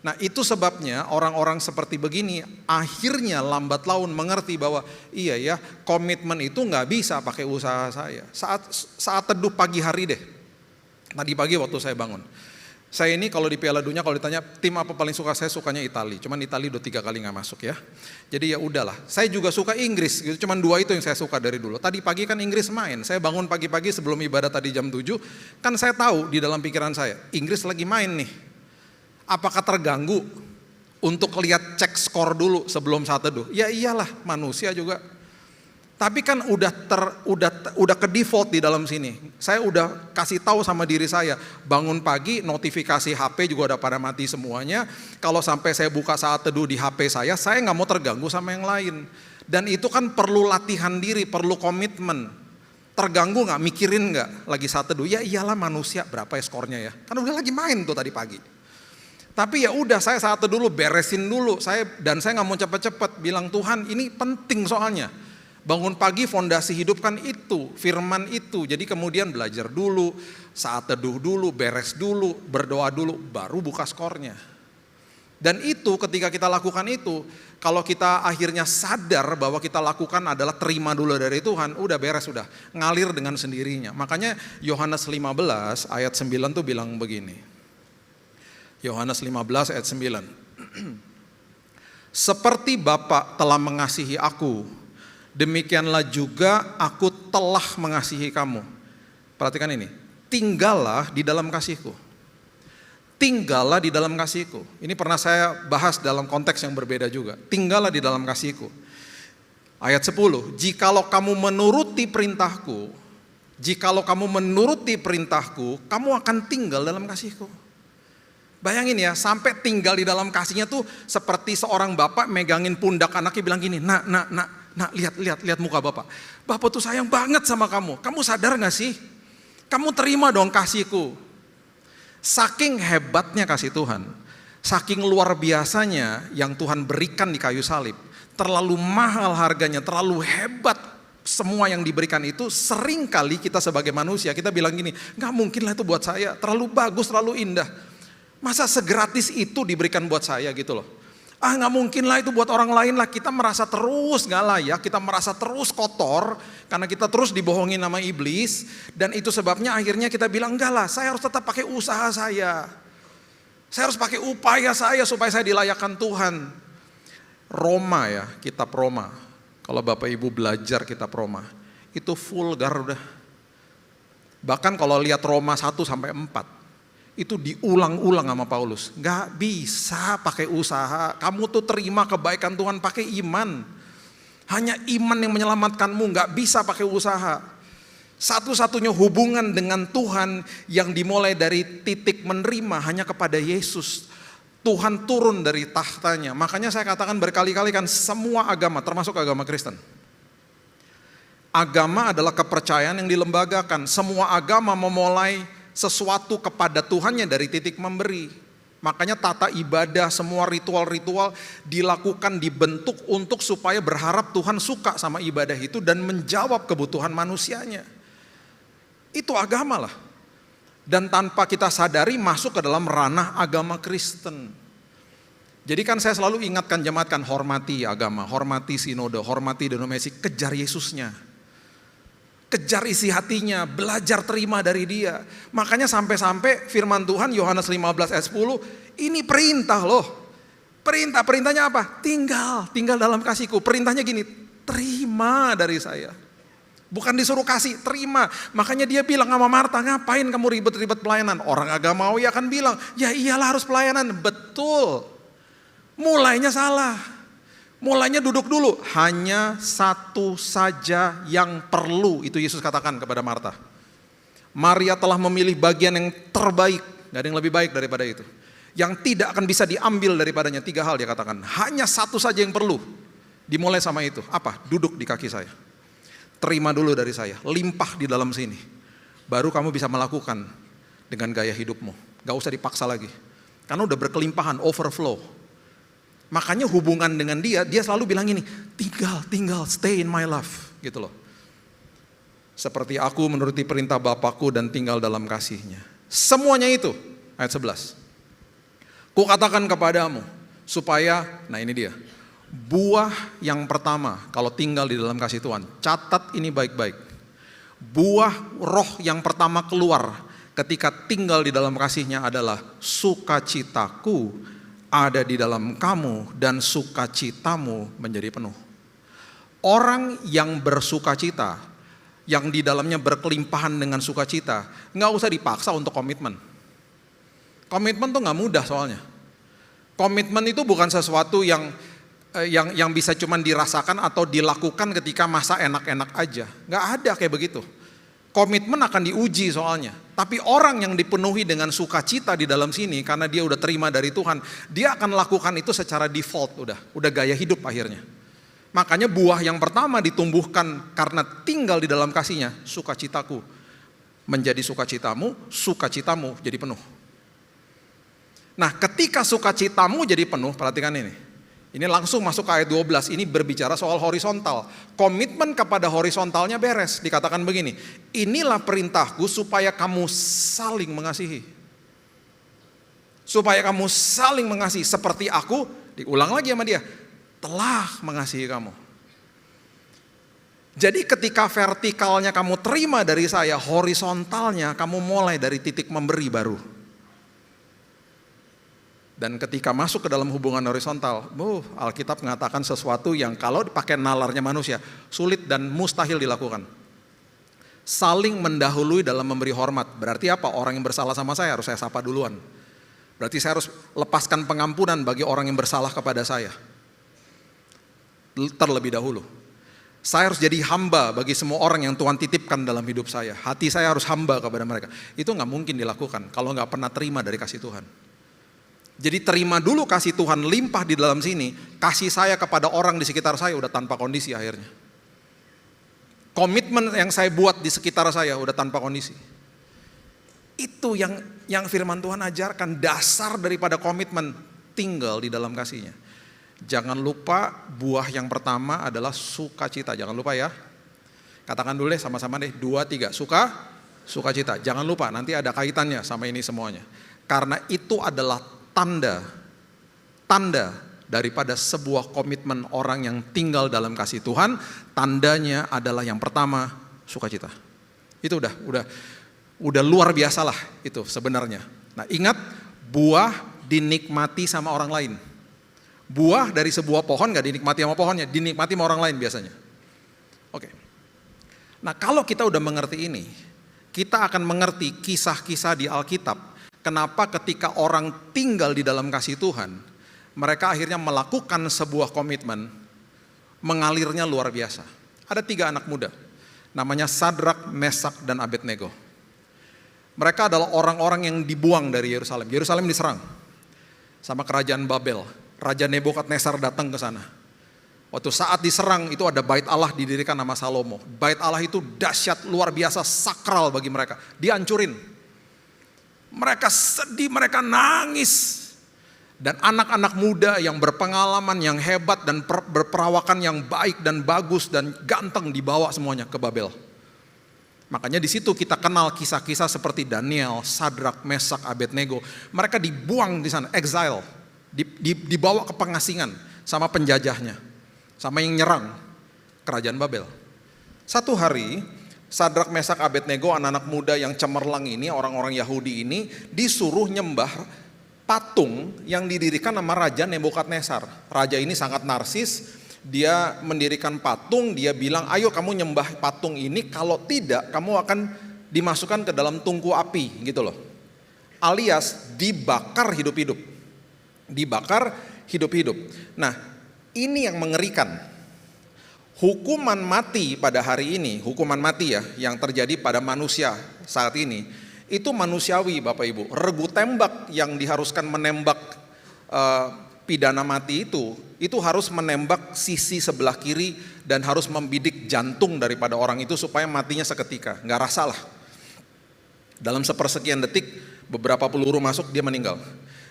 Nah itu sebabnya orang-orang seperti begini akhirnya lambat laun mengerti bahwa iya ya, komitmen itu nggak bisa pakai usaha saya. Saat teduh pagi hari deh, tadi pagi waktu saya bangun. Saya ini kalau di Piala Dunia kalau ditanya tim apa paling suka, saya sukanya Italia. Cuman Italia udah 3 kali nggak masuk ya. Jadi ya udahlah. Saya juga suka Inggris gitu. Cuman 2 itu yang saya suka dari dulu. Tadi pagi kan Inggris main. Saya bangun pagi-pagi sebelum ibadah tadi jam 7. Kan saya tahu di dalam pikiran saya Inggris lagi main nih. Apakah terganggu untuk lihat cek skor dulu sebelum saat teduh? Ya iyalah, manusia juga. Tapi kan udah ke default di dalam sini. Saya udah kasih tahu sama diri saya, bangun pagi notifikasi HP juga udah pada mati semuanya. Kalau sampai saya buka saat teduh di HP saya nggak mau terganggu sama yang lain. Dan itu kan perlu latihan diri, perlu komitmen. Terganggu nggak, mikirin nggak, lagi saat teduh, ya iyalah manusia berapa ya skornya ya. Kan udah lagi main tuh tadi pagi. Tapi ya udah saya saat teduh dulu, beresin dulu. Saya nggak mau cepet-cepet bilang Tuhan ini penting soalnya. Bangun pagi fondasi hidup kan itu, firman itu. Jadi kemudian belajar dulu, saat teduh dulu, beres dulu, berdoa dulu, baru buka skornya. Dan itu ketika kita lakukan itu, kalau kita akhirnya sadar bahwa kita lakukan adalah terima dulu dari Tuhan, udah beres, udah ngalir dengan sendirinya. Makanya Yohanes 15 ayat 9 tuh bilang begini. Yohanes 15 ayat 9. Seperti Bapa telah mengasihi aku, demikianlah juga aku telah mengasihi kamu. Perhatikan ini, tinggallah di dalam kasihku. Tinggallah di dalam kasihku. Ini pernah saya bahas dalam konteks yang berbeda juga. Tinggallah di dalam kasihku. Ayat 10, jikalau kamu menuruti perintahku, kamu akan tinggal dalam kasihku. Bayangin ya, sampai tinggal di dalam kasihnya tuh seperti seorang bapak megangin pundak anaknya bilang gini, nak, lihat muka bapak. Bapak tuh sayang banget sama kamu. Kamu sadar gak sih? Kamu terima dong kasihku. Saking hebatnya kasih Tuhan, saking luar biasanya yang Tuhan berikan di kayu salib, terlalu mahal harganya, terlalu hebat semua yang diberikan itu. Sering kali kita sebagai manusia, kita bilang gini, gak mungkin lah itu buat saya, terlalu bagus, terlalu indah. Masa segratis itu diberikan buat saya gitu loh. Gak mungkin lah itu buat orang lain lah. Kita merasa terus gak layak, kita merasa terus kotor, karena kita terus dibohongin sama iblis. Dan itu sebabnya akhirnya kita bilang, enggak lah, saya harus tetap pakai usaha saya. Saya harus pakai upaya saya supaya saya dilayakkan Tuhan. Roma ya, kitab Roma. Kalau Bapak Ibu belajar kitab Roma, itu vulgar udah. Bahkan kalau lihat Roma 1-4, itu diulang-ulang sama Paulus. Gak bisa pakai usaha. Kamu tuh terima kebaikan Tuhan pakai iman. Hanya iman yang menyelamatkanmu, gak bisa pakai usaha. Satu-satunya hubungan dengan Tuhan yang dimulai dari titik menerima hanya kepada Yesus. Tuhan turun dari tahtanya. Makanya saya katakan berkali-kali kan, semua agama termasuk agama Kristen. Agama adalah kepercayaan yang dilembagakan. Semua agama memulai sesuatu kepada Tuhannya dari titik memberi. Makanya tata ibadah, semua ritual-ritual dilakukan, dibentuk untuk supaya berharap Tuhan suka sama ibadah itu dan menjawab kebutuhan manusianya. Itu agama lah. Dan tanpa kita sadari masuk ke dalam ranah agama Kristen. Jadi kan saya selalu ingatkan jemaat kan, hormati agama, hormati sinode, hormati denominasi, kejar Yesusnya. Kejar isi hatinya, belajar terima dari dia. Makanya sampai-sampai firman Tuhan Yohanes 15 ayat 10, ini perintah loh. Perintahnya apa? Tinggal dalam kasihku. Perintahnya gini, terima dari saya. Bukan disuruh kasih, terima. Makanya dia bilang sama Marta, ngapain kamu ribet-ribet pelayanan? Orang agamawi akan bilang, ya iyalah harus pelayanan. Betul. Mulainya salah. Mulainya duduk dulu, hanya satu saja yang perlu, itu Yesus katakan kepada Marta. Maria telah memilih bagian yang terbaik, gak ada yang lebih baik daripada itu. Yang tidak akan bisa diambil daripadanya, 3 hal dia katakan. Hanya satu saja yang perlu, dimulai sama itu. Apa? Duduk di kaki saya. Terima dulu dari saya, limpah di dalam sini. Baru kamu bisa melakukan dengan gaya hidupmu. Gak usah dipaksa lagi. Karena udah berkelimpahan, overflow. Makanya hubungan dengan dia selalu bilang ini, tinggal, stay in my love, gitu loh. Seperti aku menuruti perintah Bapakku dan tinggal dalam kasihnya. Semuanya itu, ayat 11. Kukatakan kepadamu, supaya, nah ini dia, buah yang pertama kalau tinggal di dalam kasih Tuhan, catat ini baik-baik. Buah roh yang pertama keluar ketika tinggal di dalam kasihnya adalah sukacitaku ada di dalam kamu dan sukacitamu menjadi penuh. Orang yang bersukacita, yang di dalamnya berkelimpahan dengan sukacita, nggak usah dipaksa untuk komitmen. Komitmen tuh nggak mudah soalnya. Komitmen itu bukan sesuatu yang bisa cuman dirasakan atau dilakukan ketika masa enak-enak aja. Nggak ada kayak begitu. Komitmen akan diuji soalnya. Tapi orang yang dipenuhi dengan sukacita di dalam sini, karena dia udah terima dari Tuhan, dia akan lakukan itu secara default, udah gaya hidup akhirnya. Makanya buah yang pertama ditumbuhkan karena tinggal di dalam kasihnya, sukacitaku menjadi sukacitamu, sukacitamu jadi penuh. Nah, ketika sukacitamu jadi penuh, perhatikan ini. Ini langsung masuk ke ayat 12, ini berbicara soal horizontal. Komitmen kepada horizontalnya beres, dikatakan begini, inilah perintahku supaya kamu saling mengasihi. Supaya kamu saling mengasihi, seperti aku, diulang lagi sama dia, telah mengasihi kamu. Jadi ketika vertikalnya kamu terima dari saya, horizontalnya kamu mulai dari titik memberi baru. Dan ketika masuk ke dalam hubungan horizontal, Alkitab mengatakan sesuatu yang kalau dipakai nalarnya manusia, sulit dan mustahil dilakukan. Saling mendahului dalam memberi hormat. Berarti apa? Orang yang bersalah sama saya harus saya sapa duluan. Berarti saya harus lepaskan pengampunan bagi orang yang bersalah kepada saya. Terlebih dahulu. Saya harus jadi hamba bagi semua orang yang Tuhan titipkan dalam hidup saya. Hati saya harus hamba kepada mereka. Itu nggak mungkin dilakukan kalau nggak pernah terima dari kasih Tuhan. Jadi terima dulu kasih Tuhan limpah di dalam sini, kasih saya kepada orang di sekitar saya udah tanpa kondisi akhirnya. Komitmen yang saya buat di sekitar saya udah tanpa kondisi. Itu yang firman Tuhan ajarkan, dasar daripada komitmen tinggal di dalam kasihnya. Jangan lupa buah yang pertama adalah sukacita, jangan lupa ya. Katakan dulu deh sama-sama deh, 2, 3, sukacita. Jangan lupa, nanti ada kaitannya sama ini semuanya. Karena itu adalah tanda daripada sebuah komitmen orang yang tinggal dalam kasih Tuhan. Tandanya adalah yang pertama, sukacita. Itu udah luar biasa lah itu sebenarnya. Nah, ingat, buah dinikmati sama orang lain. Buah dari sebuah pohon gak dinikmati sama pohonnya, dinikmati sama orang lain biasanya. Oke. Nah, kalau kita udah mengerti ini, kita akan mengerti kisah-kisah di Alkitab. Kenapa ketika orang tinggal di dalam kasih Tuhan, mereka akhirnya melakukan sebuah komitmen, mengalirnya luar biasa. Ada 3 anak muda, namanya Sadrak, Mesak, dan Abednego. Mereka adalah orang-orang yang dibuang dari Yerusalem. Yerusalem diserang sama kerajaan Babel. Raja Nebukadnezar datang ke sana. Waktu saat diserang itu ada bait Allah didirikan nama Salomo. Bait Allah itu dahsyat, luar biasa, sakral bagi mereka. Dihancurin. Mereka sedih, mereka nangis. Dan anak-anak muda yang berpengalaman, yang hebat dan berperawakan yang baik dan bagus dan ganteng dibawa semuanya ke Babel. Makanya di situ kita kenal kisah-kisah seperti Daniel, Sadrak, Mesak, Abednego. Mereka dibuang di sana, exile, dibawa ke pengasingan sama penjajahnya, sama yang nyerang kerajaan Babel. Satu hari, Sadrak, Mesak, Abednego, anak-anak muda yang cemerlang ini, orang-orang Yahudi ini, disuruh nyembah patung yang didirikan sama Raja Nebukadnezar. Raja ini sangat narsis, dia mendirikan patung, dia bilang, ayo kamu nyembah patung ini, kalau tidak kamu akan dimasukkan ke dalam tungku api, gitu loh. Alias dibakar hidup-hidup. Dibakar hidup-hidup. Nah, ini yang mengerikan. Hukuman mati pada hari ini, hukuman mati ya, yang terjadi pada manusia saat ini, itu manusiawi Bapak Ibu. Regu tembak yang diharuskan menembak pidana mati itu harus menembak sisi sebelah kiri dan harus membidik jantung daripada orang itu supaya matinya seketika, nggak rasa lah. Dalam sepersekian detik, beberapa peluru masuk, dia meninggal.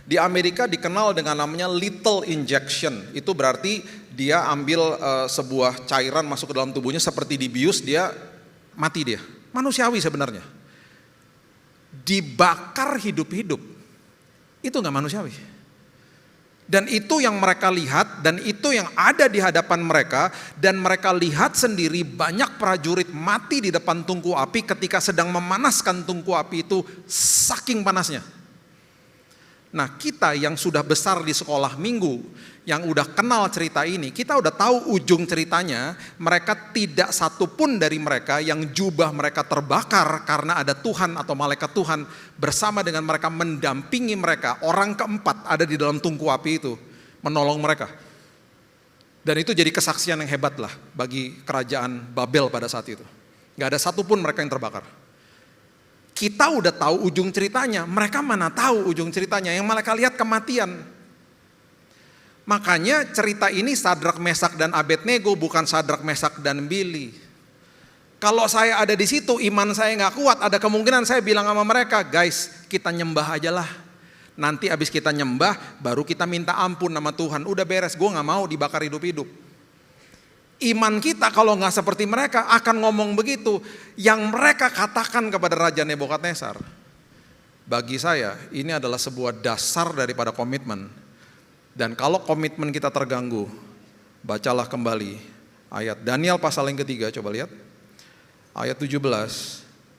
Di Amerika dikenal dengan namanya lethal injection. Itu berarti dia ambil sebuah cairan masuk ke dalam tubuhnya seperti dibius, dia mati dia. Manusiawi sebenarnya. Dibakar hidup-hidup. Itu gak manusiawi. Dan itu yang mereka lihat, dan itu yang ada di hadapan mereka, dan mereka lihat sendiri banyak prajurit mati di depan tungku api ketika sedang memanaskan tungku api itu saking panasnya. Nah, kita yang sudah besar di sekolah minggu, yang udah kenal cerita ini, kita udah tahu ujung ceritanya. Mereka tidak satupun dari mereka yang jubah mereka terbakar karena ada Tuhan atau malaikat Tuhan bersama dengan mereka mendampingi mereka. Orang keempat ada di dalam tungku api itu menolong mereka. Dan itu jadi kesaksian yang hebat lah bagi kerajaan Babel pada saat itu. Gak ada satupun mereka yang terbakar. Kita udah tahu ujung ceritanya, mereka mana tahu ujung ceritanya. Yang mereka lihat kematian. Makanya cerita ini Sadrak, Mesak, dan Abednego, bukan Sadrak, Mesak, dan Bili. Kalau saya ada di situ, iman saya nggak kuat, ada kemungkinan saya bilang sama mereka, guys, kita nyembah aja lah. Nanti abis kita nyembah, baru kita minta ampun sama Tuhan. Udah beres, gue nggak mau dibakar hidup-hidup. Iman kita kalau nggak seperti mereka akan ngomong begitu. Yang mereka katakan kepada Raja Nebukadnezar. Bagi saya, ini adalah sebuah dasar daripada komitmen. Dan kalau komitmen kita terganggu, bacalah kembali ayat Daniel pasal yang ketiga, coba lihat. Ayat 17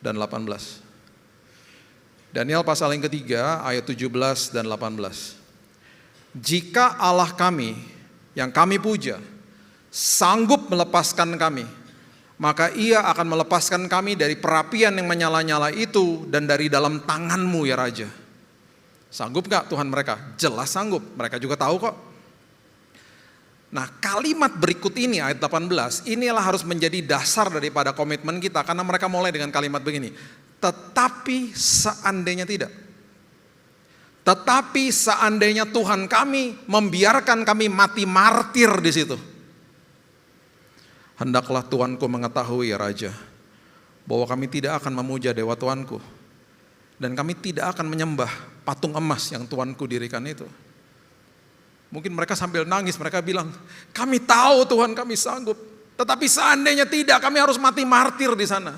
dan 18. Daniel pasal yang ketiga, ayat 17 dan 18. Jika Allah kami, yang kami puja, sanggup melepaskan kami, maka ia akan melepaskan kami dari perapian yang menyala-nyala itu dan dari dalam tanganmu ya Raja. Sanggup gak Tuhan mereka? Jelas sanggup, mereka juga tahu kok. Nah kalimat berikut ini ayat 18, inilah harus menjadi dasar daripada komitmen kita. Karena mereka mulai dengan kalimat begini, tetapi seandainya tidak. Tetapi seandainya Tuhan kami membiarkan kami mati martir di situ. Hendaklah Tuanku mengetahui ya Raja, bahwa kami tidak akan memuja dewa Tuanku. Dan kami tidak akan menyembah patung emas yang Tuanku dirikan itu. Mungkin mereka sambil nangis, mereka bilang, kami tahu Tuhan kami sanggup. Tetapi seandainya tidak, kami harus mati martir di sana.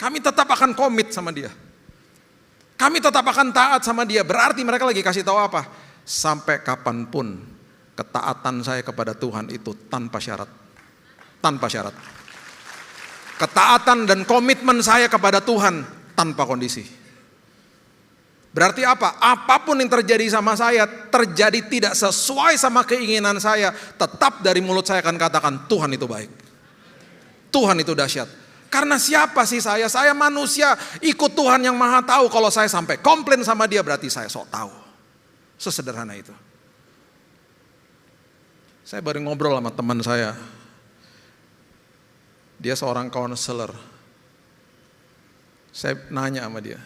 Kami tetap akan komit sama dia. Kami tetap akan taat sama dia. Berarti mereka lagi kasih tahu apa? Sampai kapanpun ketaatan saya kepada Tuhan itu tanpa syarat. Tanpa syarat. Ketaatan dan komitmen saya kepada Tuhan tanpa kondisi. Berarti apa? Apapun yang terjadi sama saya, terjadi tidak sesuai sama keinginan saya, tetap dari mulut saya akan katakan, Tuhan itu baik. Tuhan itu dahsyat. Karena siapa sih saya? Saya manusia, ikut Tuhan yang maha tahu. Kalau saya sampai komplain sama dia, berarti saya sok tahu. Sesederhana itu. Saya baru ngobrol sama teman saya. Dia seorang konselor. Saya nanya sama dia,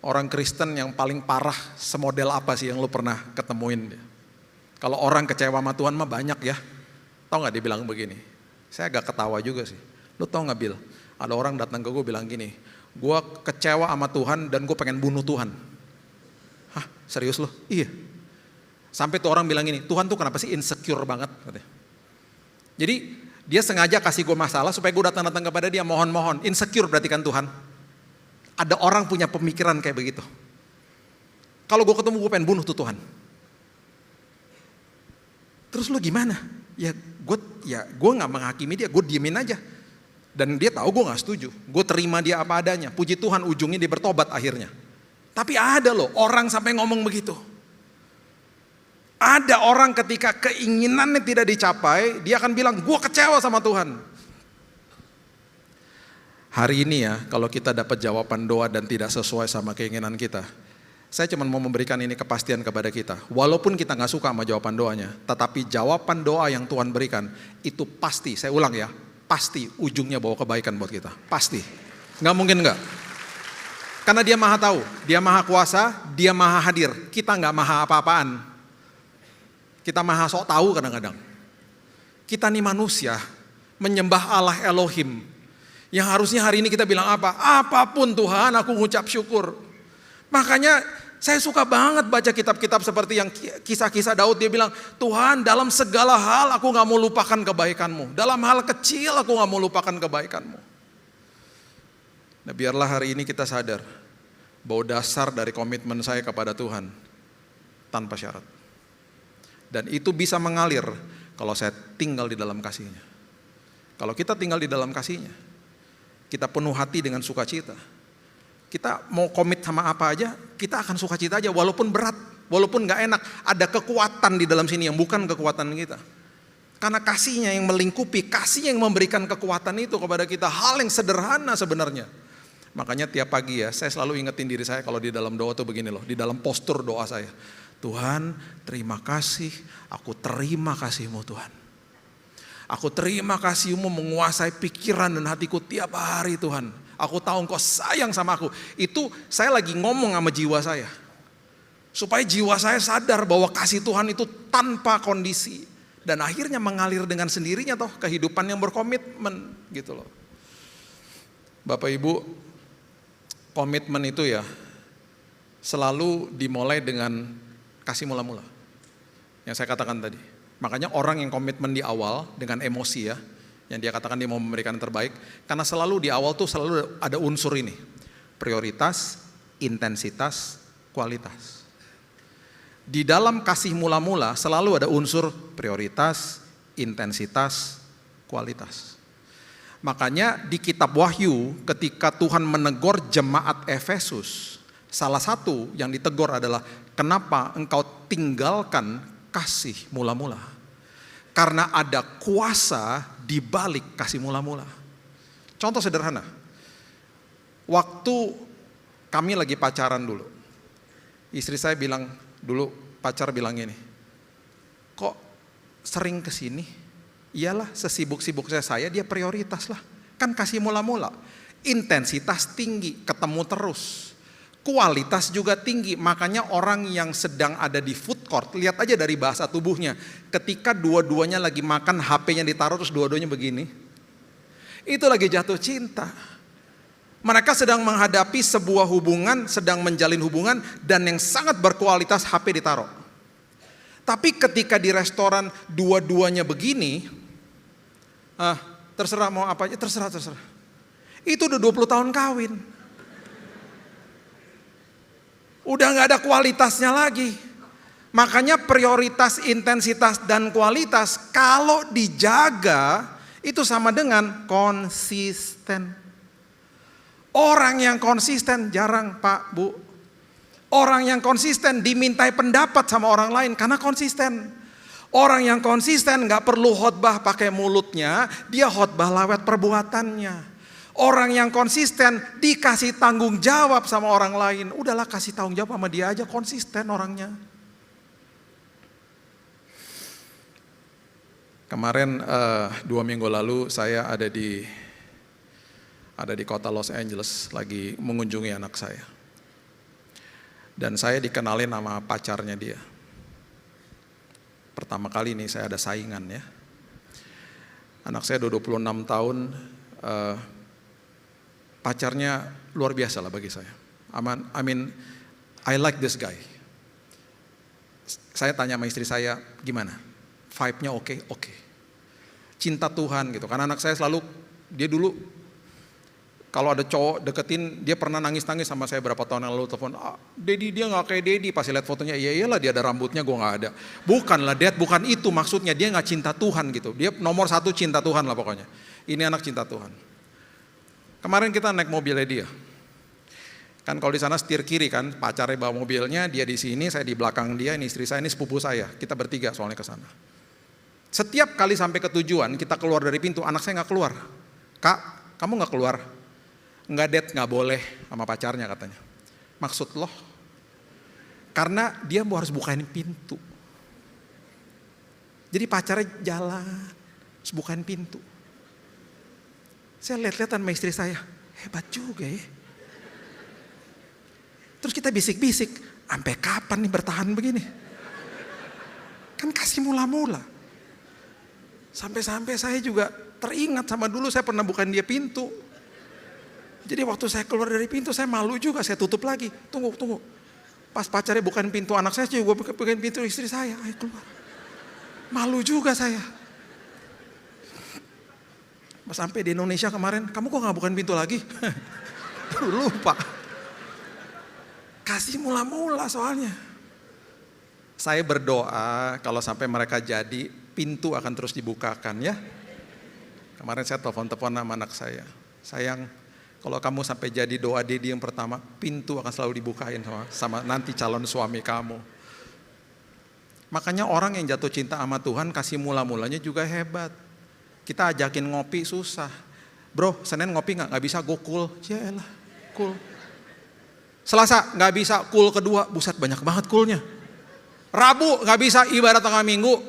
orang Kristen yang paling parah semodel apa sih yang lu pernah ketemuin? Kalau orang kecewa sama Tuhan mah banyak ya. Tahu gak dia bilang begini? Saya agak ketawa juga sih. Lu tahu gak Bil? Ada orang datang ke gue bilang gini, gue kecewa sama Tuhan dan gue pengen bunuh Tuhan. Hah serius lu? Iya. Sampai tuh orang bilang gini, Tuhan tuh kenapa sih insecure banget? Jadi dia sengaja kasih gue masalah supaya gue datang-datang kepada dia mohon-mohon. Insecure berarti kan Tuhan? Ada orang punya pemikiran kayak begitu. Kalau gue ketemu gue pengen bunuh tuh Tuhan. Terus lu gimana? Ya gue nggak menghakimi dia, gue diemin aja. Dan dia tahu gue nggak setuju. Gue terima dia apa adanya. Puji Tuhan ujungnya dia bertobat akhirnya. Tapi ada loh orang sampai ngomong begitu. Ada orang ketika keinginannya tidak dicapai, dia akan bilang gue kecewa sama Tuhan. Hari ini ya, kalau kita dapat jawaban doa dan tidak sesuai sama keinginan kita, saya cuma mau memberikan ini kepastian kepada kita. Walaupun kita gak suka sama jawaban doanya, tetapi jawaban doa yang Tuhan berikan, itu pasti, saya ulang ya, pasti ujungnya bawa kebaikan buat kita. Pasti. Gak mungkin gak. Karena dia maha tahu, dia maha kuasa, dia maha hadir. Kita gak maha apa-apaan. Kita maha sok tahu kadang-kadang. Kita nih manusia, menyembah Allah Elohim. Yang harusnya hari ini kita bilang apa? Apapun Tuhan aku ngucap syukur. Makanya saya suka banget baca kitab-kitab seperti yang kisah-kisah Daud. Dia bilang, Tuhan dalam segala hal aku gak mau lupakan kebaikanmu. Dalam hal kecil aku gak mau lupakan kebaikanmu. Nah biarlah hari ini kita sadar bahwa dasar dari komitmen saya kepada Tuhan tanpa syarat. Dan itu bisa mengalir kalau saya tinggal di dalam kasih-Nya. Kalau kita tinggal di dalam kasih-Nya, kita penuh hati dengan sukacita. Kita mau komit sama apa aja, kita akan sukacita aja walaupun berat, walaupun gak enak. Ada kekuatan di dalam sini yang bukan kekuatan kita. Karena kasih-Nya yang melingkupi, kasih yang memberikan kekuatan itu kepada kita. Hal yang sederhana sebenarnya. Makanya tiap pagi ya, saya selalu ingetin diri saya kalau di dalam doa tuh begini loh. Di dalam postur doa saya. Tuhan terima kasih, aku terima kasih-Mu Tuhan. Aku terima kasih-Mu menguasai pikiran dan hatiku tiap hari Tuhan. Aku tahu Engkau sayang sama aku. Itu saya lagi ngomong sama jiwa saya. Supaya jiwa saya sadar bahwa kasih Tuhan itu tanpa kondisi. Dan akhirnya mengalir dengan sendirinya toh kehidupan yang berkomitmen gitu loh. Bapak Ibu, komitmen itu ya selalu dimulai dengan kasih mula-mula. Yang saya katakan tadi. Makanya orang yang komitmen di awal dengan emosi ya, yang dia katakan dia mau memberikan yang terbaik, karena selalu di awal tuh selalu ada unsur ini. Prioritas, intensitas, kualitas. Di dalam kasih mula-mula selalu ada unsur prioritas, intensitas, kualitas. Makanya di kitab Wahyu ketika Tuhan menegur jemaat Efesus, salah satu yang ditegur adalah kenapa engkau tinggalkan kasih mula-mula. Karena ada kuasa di balik kasih mula-mula. Contoh sederhana. Waktu kami lagi pacaran dulu. Istri saya bilang dulu, pacar bilang gini, kok sering kesini? Iyalah, sesibuk-sibuk saya dia prioritas lah. Kan kasih mula-mula. Intensitas tinggi, ketemu terus. Kualitas juga tinggi, makanya orang yang sedang ada di food court, lihat aja dari bahasa tubuhnya. Ketika dua-duanya lagi makan, HP-nya ditaruh terus dua-duanya begini. Itu lagi jatuh cinta. Mereka sedang menghadapi sebuah hubungan, sedang menjalin hubungan, dan yang sangat berkualitas HP ditaruh. Tapi ketika di restoran dua-duanya begini, terserah mau apa aja, terserah. Itu udah 20 tahun kawin. Udah gak ada kualitasnya lagi. Makanya prioritas, intensitas, dan kualitas kalau dijaga itu sama dengan konsisten. Orang yang konsisten jarang Pak, Bu. Orang yang konsisten dimintai pendapat sama orang lain karena konsisten. Orang yang konsisten gak perlu khotbah pakai mulutnya, dia khotbah lewat perbuatannya. Orang yang konsisten dikasih tanggung jawab sama orang lain. Udahlah kasih tanggung jawab sama dia aja, konsisten orangnya. Kemarin 2 minggu lalu saya ada di kota Los Angeles lagi mengunjungi anak saya. Dan saya dikenalin sama pacarnya dia. Pertama kali ini saya ada saingan ya. Anak saya 26 tahun, pacarnya luar biasa lah bagi saya. I like this guy. Saya tanya sama istri saya, gimana? Vibe-nya oke? Cinta Tuhan gitu. Karena anak saya selalu, dia dulu kalau ada cowok deketin, dia pernah nangis-nangis sama saya berapa tahun yang lalu telepon, Dedi dia gak kayak Dedi, pasti lihat fotonya, iyalah dia ada rambutnya, gue gak ada. Bukanlah Dad, bukan itu maksudnya, dia gak cinta Tuhan gitu. Dia nomor 1 cinta Tuhan lah pokoknya. Ini anak cinta Tuhan. Kemarin kita naik mobilnya dia. Kan kalau di sana setir kiri kan, pacarnya bawa mobilnya, dia di sini, saya di belakang dia, ini istri saya, ini sepupu saya. Kita bertiga soalnya ke sana. Setiap kali sampai ke tujuan, kita keluar dari pintu, anak saya gak keluar. Kak, kamu gak keluar? Enggak Dad, gak boleh sama pacarnya katanya. Maksud loh? Karena dia harus bukain pintu. Jadi pacarnya jalan, harus bukain pintu. Saya lihat-lihatan sama istri saya, hebat juga ya. Terus kita bisik-bisik, sampai kapan nih bertahan begini? Kan kasih mula-mula. Sampai-sampai saya juga teringat sama dulu saya pernah bukain dia pintu. Jadi waktu saya keluar dari pintu saya malu juga, saya tutup lagi. Tunggu. Pas pacarnya bukain pintu anak saya juga bukain pintu istri saya, ayo keluar. Malu juga saya. Pas sampai di Indonesia kemarin, kamu kok gak bukain pintu lagi? Lupa. Kasih mula-mula soalnya. Saya berdoa kalau sampai mereka jadi, pintu akan terus dibukakan ya. Kemarin saya telepon-telepon sama anak saya. Sayang, kalau kamu sampai jadi doa Dedi yang pertama, pintu akan selalu dibukain sama nanti calon suami kamu. Makanya orang yang jatuh cinta sama Tuhan, kasih mula-mulanya juga hebat. Kita ajakin ngopi susah. Bro, Senin ngopi gak bisa, go cool. Yaelah, cool. Selasa gak bisa, cool kedua. Buset, banyak banget coolnya. Rabu gak bisa, ibadah tengah minggu.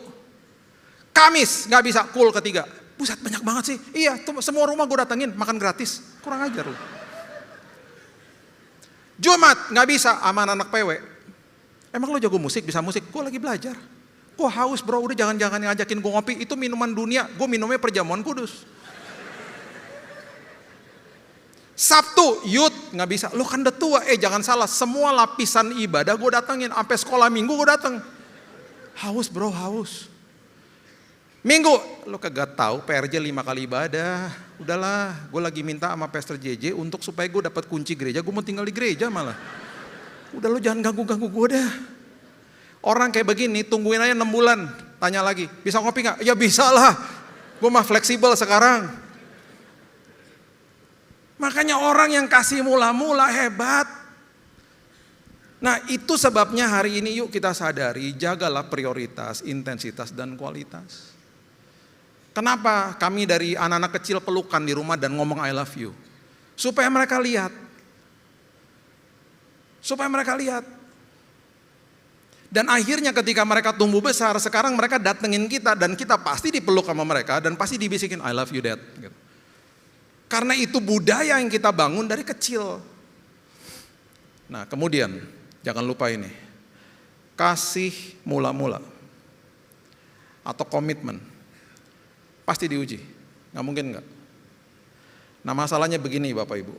Kamis gak bisa, cool ketiga. Buset, banyak banget sih. Iya, semua rumah gue datengin, makan gratis. Kurang ajar lu. Jumat gak bisa, sama anak PW. Emang lo jago musik, bisa musik? Gue lagi belajar. Gue haus bro, udah jangan ngajakin gue ngopi. Itu minuman dunia, gue minumnya perjamuan kudus. Sabtu, youth, nggak bisa. Lo kan udah tua, jangan salah. Semua lapisan ibadah gue datengin. Sampai sekolah minggu gue dateng. Haus bro, haus. Minggu, lo kagak tahu PRJ 5 kali ibadah. Udahlah, gue lagi minta sama Pastor JJ untuk supaya gue dapat kunci gereja. Gue mau tinggal di gereja malah. Udah lo jangan ganggu-ganggu gue dah. Orang kayak begini tungguin aja 6 bulan. Tanya lagi, bisa ngopi gak? Ya bisa lah. Gue mah fleksibel sekarang. Makanya orang yang kasih mula-mula hebat. Nah itu sebabnya hari ini yuk kita sadari, jagalah prioritas, intensitas dan kualitas. Kenapa kami dari anak-anak kecil pelukan di rumah dan ngomong I love you? Supaya mereka lihat. Dan akhirnya ketika mereka tumbuh besar, sekarang mereka datengin kita dan kita pasti dipeluk sama mereka dan pasti dibisikin I love you dad. Gitu. Karena itu budaya yang kita bangun dari kecil. Nah kemudian jangan lupa ini, kasih mula-mula atau komitmen pasti diuji, nggak mungkin nggak. Nah masalahnya begini Bapak Ibu.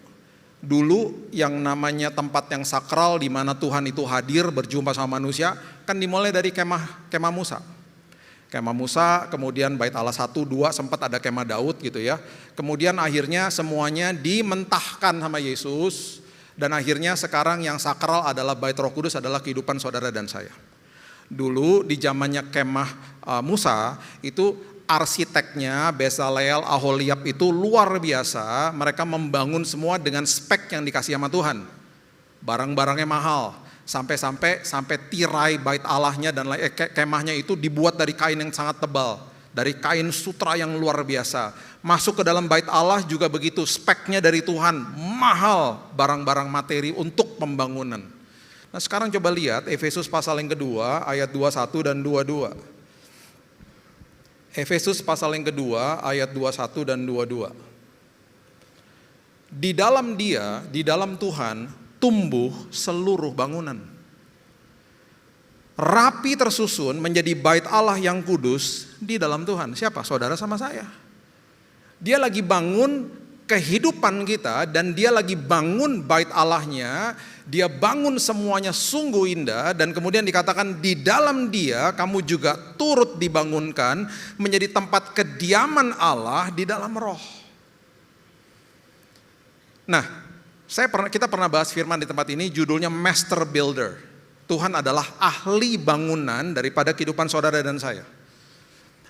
Dulu yang namanya tempat yang sakral di mana Tuhan itu hadir berjumpa sama manusia kan dimulai dari kemah Musa. Kemah Musa, kemudian Bait Allah 1, 2, sempat ada kemah Daud gitu ya. Kemudian akhirnya semuanya dimentahkan sama Yesus dan akhirnya sekarang yang sakral adalah Bait Roh Kudus adalah kehidupan saudara dan saya. Dulu di zamannya kemah Musa itu arsiteknya Bezalel, Aholiab itu luar biasa, mereka membangun semua dengan spek yang dikasih sama Tuhan. Barang-barangnya mahal, sampai tirai bait Allahnya dan kemahnya itu dibuat dari kain yang sangat tebal, dari kain sutra yang luar biasa. Masuk ke dalam bait Allah juga begitu, speknya dari Tuhan, mahal barang-barang materi untuk pembangunan. Nah sekarang coba lihat Efesus pasal yang kedua ayat 21 dan 22. Efesus pasal yang kedua ayat 21 dan 22. Di dalam Dia, di dalam Tuhan tumbuh seluruh bangunan. Rapi tersusun menjadi bait Allah yang kudus di dalam Tuhan. Siapa? Saudara sama saya. Dia lagi bangun kehidupan kita dan dia lagi bangun bait Allahnya. Dia bangun semuanya sungguh indah dan kemudian dikatakan di dalam Dia kamu juga turut dibangunkan menjadi tempat kediaman Allah di dalam roh. Nah, kita pernah bahas firman di tempat ini judulnya Master Builder. Tuhan adalah ahli bangunan daripada kehidupan saudara dan saya.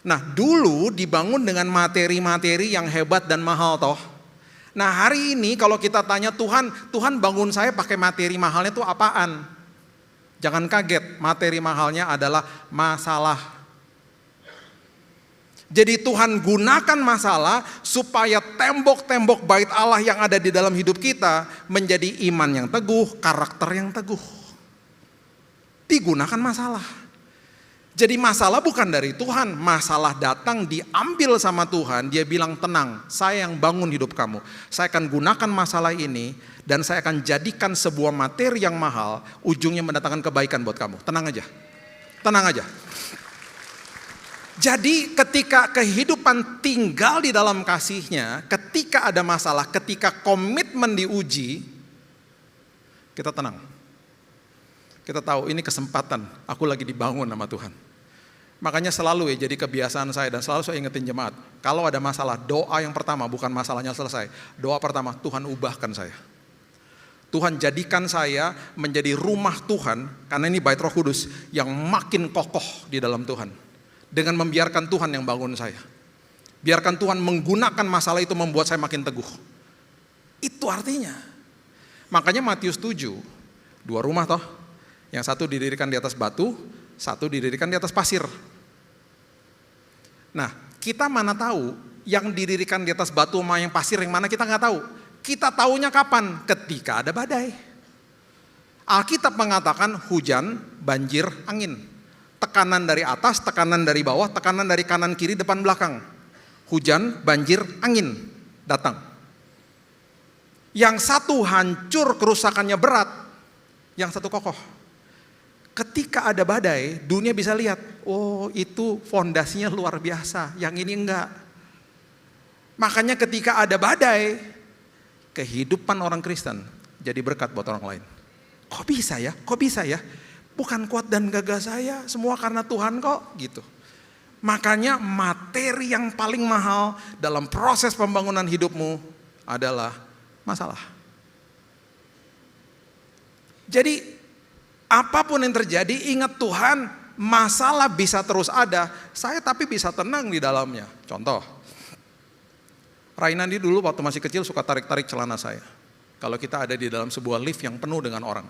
Nah, dulu dibangun dengan materi-materi yang hebat dan mahal toh. Nah hari ini kalau kita tanya Tuhan bangun saya pakai materi mahalnya itu apaan? Jangan kaget, materi mahalnya adalah masalah. Jadi Tuhan gunakan masalah supaya tembok-tembok bait Allah yang ada di dalam hidup kita menjadi iman yang teguh, karakter yang teguh. Digunakan masalah. Jadi masalah bukan dari Tuhan, masalah datang diambil sama Tuhan, dia bilang tenang, saya yang bangun hidup kamu. Saya akan gunakan masalah ini dan saya akan jadikan sebuah materi yang mahal, ujungnya mendatangkan kebaikan buat kamu. Tenang aja, tenang aja. Jadi ketika kehidupan tinggal di dalam kasihnya, ketika ada masalah, ketika komitmen diuji, kita tenang. Kita tahu ini kesempatan, aku lagi dibangun sama Tuhan. Makanya selalu jadi kebiasaan saya dan selalu saya ingetin jemaat. Kalau ada masalah, doa yang pertama bukan masalahnya selesai. Doa pertama, Tuhan ubahkan saya. Tuhan jadikan saya menjadi rumah Tuhan, karena ini bait Roh Kudus yang makin kokoh di dalam Tuhan. Dengan membiarkan Tuhan yang bangun saya. Biarkan Tuhan menggunakan masalah itu membuat saya makin teguh. Itu artinya. Makanya Matius 7, 2 rumah toh. Yang satu didirikan di atas batu, satu didirikan di atas pasir. Nah, kita mana tahu yang didirikan di atas batu sama yang pasir yang mana kita nggak tahu. Kita taunya kapan? Ketika ada badai. Alkitab mengatakan hujan, banjir, angin. Tekanan dari atas, tekanan dari bawah, tekanan dari kanan kiri, depan belakang. Hujan, banjir, angin datang. Yang satu hancur kerusakannya berat, yang satu kokoh. Ketika ada badai, dunia bisa lihat, oh itu fondasinya luar biasa, yang ini enggak. Makanya ketika ada badai, kehidupan orang Kristen jadi berkat buat orang lain. Kok bisa ya? Kok bisa ya? Bukan kuat dan gagah saya, semua karena Tuhan kok gitu. Makanya materi yang paling mahal dalam proses pembangunan hidupmu adalah masalah. Jadi apapun yang terjadi, ingat Tuhan, masalah bisa terus ada, saya tapi bisa tenang di dalamnya. Contoh, Rainandi dulu waktu masih kecil suka tarik-tarik celana saya. Kalau kita ada di dalam sebuah lift yang penuh dengan orang.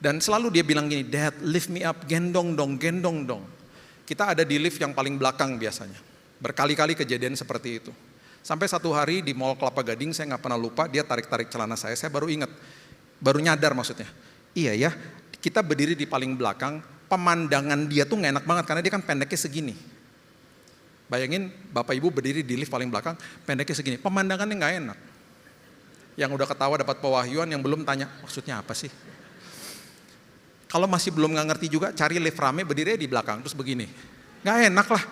Dan selalu dia bilang gini, Dad, lift me up, gendong dong, gendong dong. Kita ada di lift yang paling belakang biasanya. Berkali-kali kejadian seperti itu. Sampai satu hari di Mall Kelapa Gading, saya nggak pernah lupa, dia tarik-tarik celana saya baru ingat, baru nyadar maksudnya. Iya ya, kita berdiri di paling belakang, pemandangan dia tuh nggak enak banget, karena dia kan pendeknya segini. Bayangin Bapak Ibu berdiri di lift paling belakang, pendeknya segini, pemandangannya nggak enak. Yang udah ketawa dapat pewahyuan, yang belum tanya, maksudnya apa sih? Kalau masih belum nggak ngerti juga, cari lift rame, berdiri di belakang, terus begini. Nggak enak lah.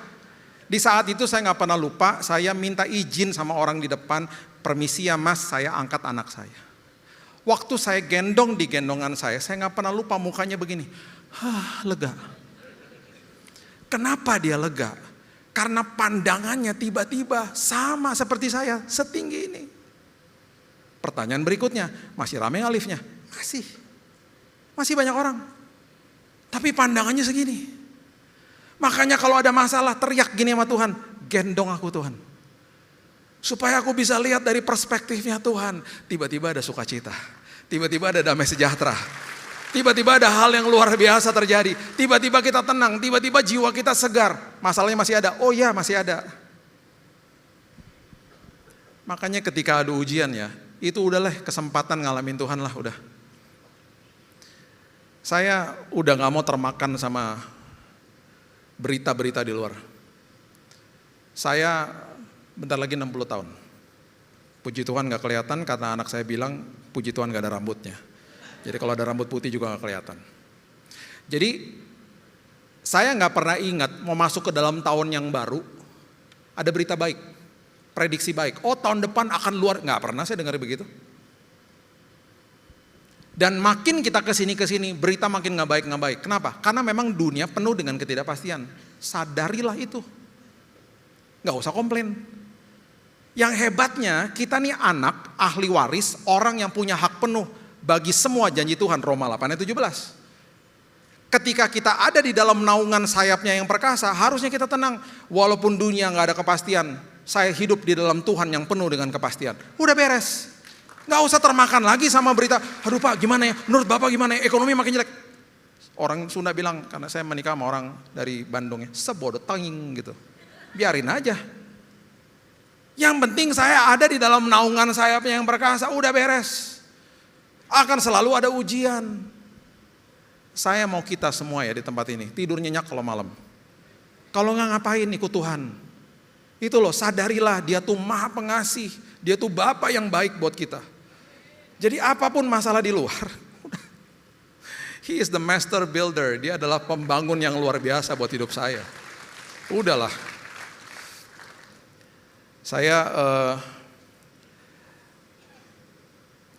Di saat itu saya nggak pernah lupa, saya minta izin sama orang di depan, permisi ya mas, saya angkat anak saya. Waktu saya gendong di gendongan saya nggak pernah lupa mukanya begini. Lega. Kenapa dia lega? Karena pandangannya tiba-tiba sama seperti saya, setinggi ini. Pertanyaan berikutnya, masih rame nggak liftnya? Masih banyak orang. Tapi pandangannya segini. Makanya kalau ada masalah teriak gini sama Tuhan, gendong aku Tuhan. Supaya aku bisa lihat dari perspektifnya Tuhan. Tiba-tiba ada sukacita. Tiba-tiba ada damai sejahtera. Tiba-tiba ada hal yang luar biasa terjadi. Tiba-tiba kita tenang. Tiba-tiba jiwa kita segar. Masalahnya masih ada. Oh ya masih ada. Makanya ketika ada ujian ya, itu udahlah kesempatan ngalamin Tuhan lah udah. Saya udah gak mau termakan sama berita-berita di luar. Saya bentar lagi 60 tahun. Puji Tuhan gak kelihatan karena anak saya bilang puji Tuhan gak ada rambutnya. Jadi kalau ada rambut putih juga gak kelihatan. Jadi saya gak pernah ingat mau masuk ke dalam tahun yang baru ada berita baik, prediksi baik. Oh tahun depan akan luar, gak pernah saya dengar begitu. Dan makin kita kesini berita makin gak baik. Kenapa? Karena memang dunia penuh dengan ketidakpastian. Sadarilah itu. Gak usah komplain. Yang hebatnya kita nih anak, ahli waris, orang yang punya hak penuh bagi semua janji Tuhan, Roma 8 ayat 17. Ketika kita ada di dalam naungan sayapnya yang perkasa, harusnya kita tenang. Walaupun dunia gak ada kepastian, saya hidup di dalam Tuhan yang penuh dengan kepastian. Udah beres. Gak usah termakan lagi sama berita, aduh Pak gimana ya, menurut Bapak gimana ya, ekonomi makin jelek. Orang Sunda bilang, karena saya menikah sama orang dari Bandung ya, sebodoh tanging gitu. Biarin aja. Yang penting saya ada di dalam naungan sayapnya yang perkasa, udah beres. Akan selalu ada ujian. Saya mau kita semua ya di tempat ini, tidur nyenyak kalau malam. Kalau gak ngapain ikut Tuhan. Itu loh, sadarilah dia tuh maha pengasih, dia tuh Bapa yang baik buat kita. Jadi apapun masalah di luar, He is the master builder. Dia adalah pembangun yang luar biasa buat hidup saya. Udahlah. Saya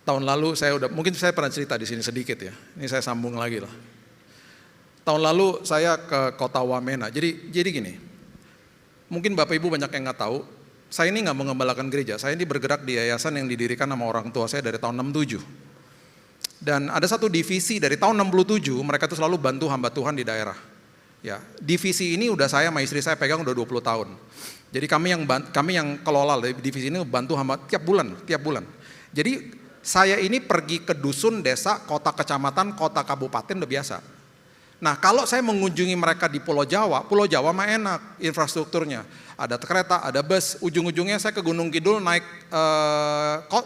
tahun lalu mungkin saya pernah cerita di sini sedikit ya. Ini saya sambung lagi lah. Tahun lalu saya ke kota Wamena. Jadi gini. Mungkin Bapak Ibu banyak yang nggak tahu. Saya ini nggak mengembalakan gereja, saya ini bergerak di yayasan yang didirikan sama orang tua saya dari tahun 67. Dan ada satu divisi dari tahun 67, mereka tuh selalu bantu hamba Tuhan di daerah. Ya, divisi ini udah saya sama istri saya pegang udah 20 tahun. Jadi kami yang kelola divisi ini bantu hamba tiap bulan. Jadi saya ini pergi ke dusun, desa, kota kecamatan, kota kabupaten udah biasa. Nah kalau saya mengunjungi mereka di Pulau Jawa mah enak infrastrukturnya. Ada kereta, ada bus, ujung-ujungnya saya ke Gunung Kidul naik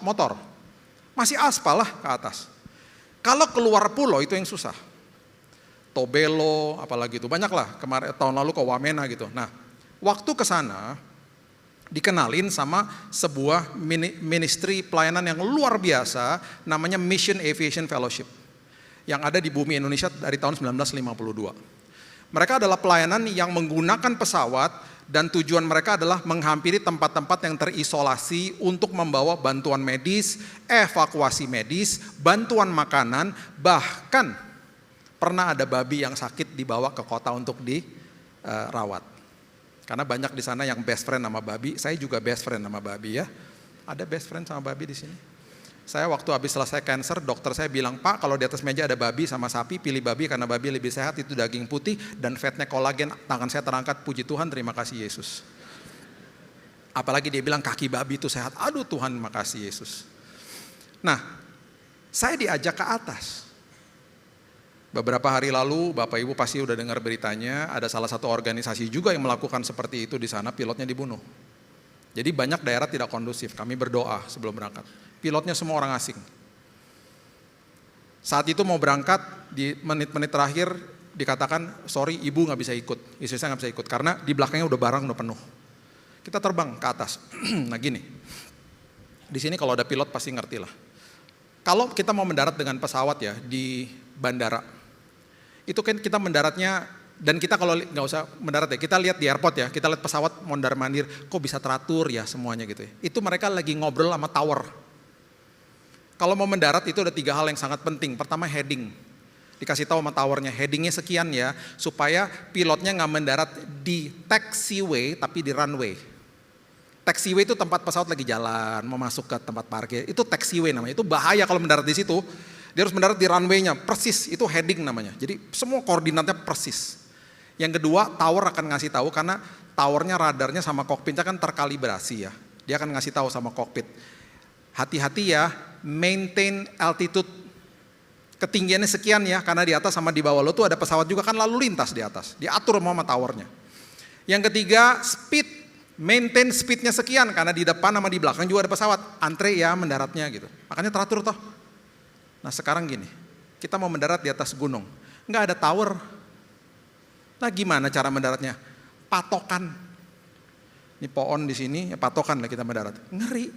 motor. Masih aspal lah ke atas. Kalau keluar pulau itu yang susah. Tobelo, apalagi itu, banyak lah kemarin tahun lalu ke Wamena gitu. Nah waktu ke sana dikenalin sama sebuah ministry pelayanan yang luar biasa namanya Mission Aviation Fellowship. yang ada di bumi Indonesia dari tahun 1952. Mereka adalah pelayanan yang menggunakan pesawat dan tujuan mereka adalah menghampiri tempat-tempat yang terisolasi untuk membawa bantuan medis, evakuasi medis, bantuan makanan, bahkan pernah ada babi yang sakit dibawa ke kota untuk dirawat. Karena banyak di sana yang best friend sama babi, saya juga best friend sama babi ya. Ada best friend sama babi di sini. Saya waktu habis selesai cancer, dokter saya bilang, Pak kalau di atas meja ada babi sama sapi, pilih babi karena babi lebih sehat, itu daging putih dan fatnya kolagen. Tangan saya terangkat, puji Tuhan, terima kasih Yesus. Apalagi dia bilang kaki babi itu sehat, aduh Tuhan makasih Yesus. Nah, saya diajak ke atas. Beberapa hari lalu, Bapak Ibu pasti udah dengar beritanya, ada salah satu organisasi juga yang melakukan seperti itu di sana, pilotnya dibunuh. Jadi banyak daerah tidak kondusif, kami berdoa sebelum berangkat. Pilotnya semua orang asing. Saat itu mau berangkat, di menit-menit terakhir dikatakan, sorry ibu gak bisa ikut, istri saya gak bisa ikut, karena di belakangnya udah barang udah penuh. Kita terbang ke atas. Nah gini, di sini kalau ada pilot pasti ngerti lah. Kalau kita mau mendarat dengan pesawat ya di bandara, itu kan kita mendaratnya, dan kita kalau nggak usah mendarat ya, kita lihat di airport ya, kita lihat pesawat mondar-mandir, kok bisa teratur ya semuanya gitu ya. Itu mereka lagi ngobrol sama tower. Kalau mau mendarat itu ada 3 hal yang sangat penting. Pertama heading, dikasih tahu sama towernya, headingnya sekian ya, supaya pilotnya nggak mendarat di taxiway tapi di runway. Taxiway itu tempat pesawat lagi jalan, mau masuk ke tempat parkir, itu taxiway namanya, itu bahaya kalau mendarat di situ. Dia harus mendarat di runway-nya, persis, itu heading namanya. Jadi semua koordinatnya persis. Yang kedua, tower akan ngasih tahu karena towernya, radarnya sama kokpitnya kan terkalibrasi ya. Dia akan ngasih tahu sama kokpit. Hati-hati ya, maintain altitude. Ketinggiannya sekian ya, karena di atas sama di bawah lo tuh ada pesawat juga kan lalu lintas di atas. Diatur sama towernya. Yang ketiga, speed. Maintain speednya sekian, karena di depan sama di belakang juga ada pesawat. Antre ya mendaratnya gitu. Makanya teratur toh. Nah sekarang gini, kita mau mendarat di atas gunung, nggak ada tower. Nah gimana cara mendaratnya? Patokan. Ini pohon di sini, ya patokan lah kita mendarat. Ngeri.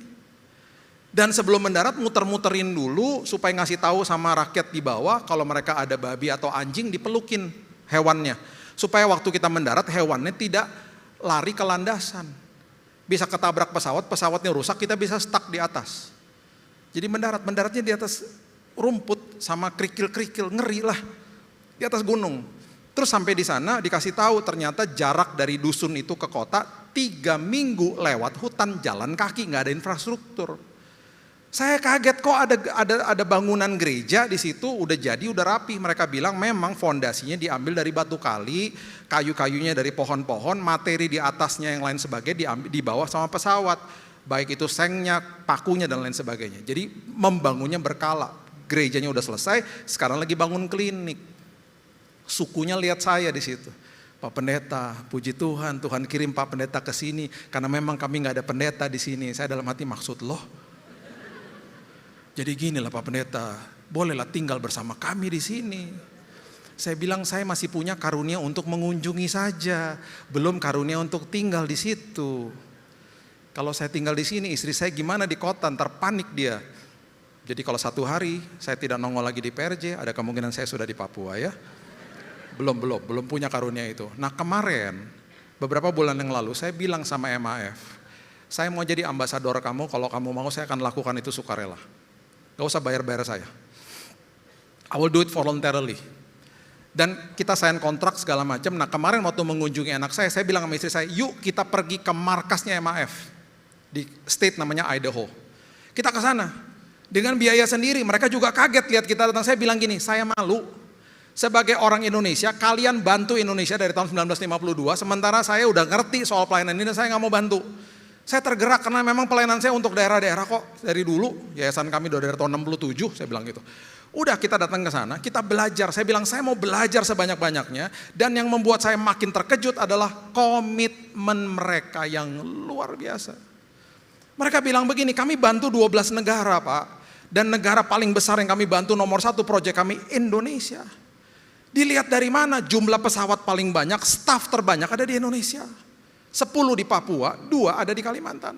Dan sebelum mendarat muter-muterin dulu supaya ngasih tahu sama rakyat di bawah kalau mereka ada babi atau anjing dipelukin hewannya. Supaya waktu kita mendarat hewannya tidak lari ke landasan. Bisa ketabrak pesawat, pesawatnya rusak, kita bisa stuck di atas. Jadi mendaratnya di atas rumput sama kerikil-kerikil, ngeri lah di atas gunung. Terus sampai di sana dikasih tahu ternyata jarak dari dusun itu ke kota 3 minggu lewat hutan, jalan kaki, nggak ada infrastruktur. Saya kaget kok ada bangunan gereja di situ udah jadi, udah rapi. Mereka bilang memang fondasinya diambil dari batu kali, kayu-kayunya dari pohon-pohon, materi di atasnya yang lain sebagainya dibawa sama pesawat. Baik itu sengnya, pakunya dan lain sebagainya. Jadi membangunnya berkala. Gerejanya udah selesai, sekarang lagi bangun klinik. Sukunya lihat saya di situ. Pak Pendeta, puji Tuhan, Tuhan kirim Pak Pendeta ke sini karena memang kami nggak ada pendeta di sini. Saya dalam hati maksud loh. Jadi gini lah Pak Pendeta, bolehlah tinggal bersama kami di sini. Saya bilang saya masih punya karunia untuk mengunjungi saja, belum karunia untuk tinggal di situ. Kalau saya tinggal di sini, istri saya gimana di kota, ntar panik dia. Jadi kalau 1 hari saya tidak nongol lagi di PRJ, ada kemungkinan saya sudah di Papua ya. Belum punya karunia itu. Nah kemarin, beberapa bulan yang lalu saya bilang sama MAF, saya mau jadi ambasador kamu, kalau kamu mau saya akan lakukan itu sukarela. Gak usah bayar-bayar saya. I will do it voluntarily. Dan kita sign kontrak segala macam. Nah kemarin waktu mengunjungi anak saya bilang sama istri saya, yuk kita pergi ke markasnya MAF. Di state namanya Idaho. Kita ke sana. Dengan biaya sendiri, mereka juga kaget lihat kita datang. Saya bilang gini, saya malu. Sebagai orang Indonesia, kalian bantu Indonesia dari tahun 1952, sementara saya udah ngerti soal pelayanan ini dan saya gak mau bantu. Saya tergerak karena memang pelayanan saya untuk daerah-daerah kok. Dari dulu, yayasan kami udah dari tahun 67, saya bilang gitu. Udah kita datang ke sana, kita belajar. Saya bilang saya mau belajar sebanyak-banyaknya. Dan yang membuat saya makin terkejut adalah komitmen mereka yang luar biasa. Mereka bilang begini, kami bantu 12 negara Pak. Dan negara paling besar yang kami bantu nomor 1 proyek kami Indonesia. Dilihat dari mana jumlah pesawat paling banyak, staf terbanyak ada di Indonesia. 10 di Papua, 2 ada di Kalimantan.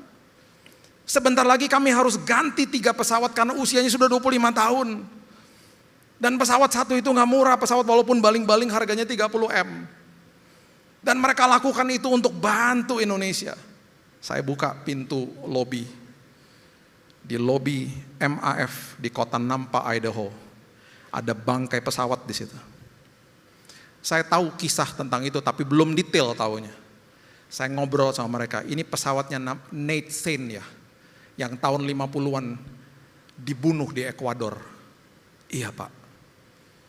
Sebentar lagi kami harus ganti 3 pesawat karena usianya sudah 25 tahun. Dan pesawat satu itu nggak murah, pesawat walaupun baling-baling harganya 30M. Dan mereka lakukan itu untuk bantu Indonesia. Saya buka pintu lobi. Di lobi MAF di kota Nampa, Idaho. Ada bangkai pesawat di situ. Saya tahu kisah tentang itu tapi belum detail tahunya. Saya ngobrol sama mereka, ini pesawatnya Nate Saint ya. Yang tahun 50-an dibunuh di Ekuador. Iya Pak,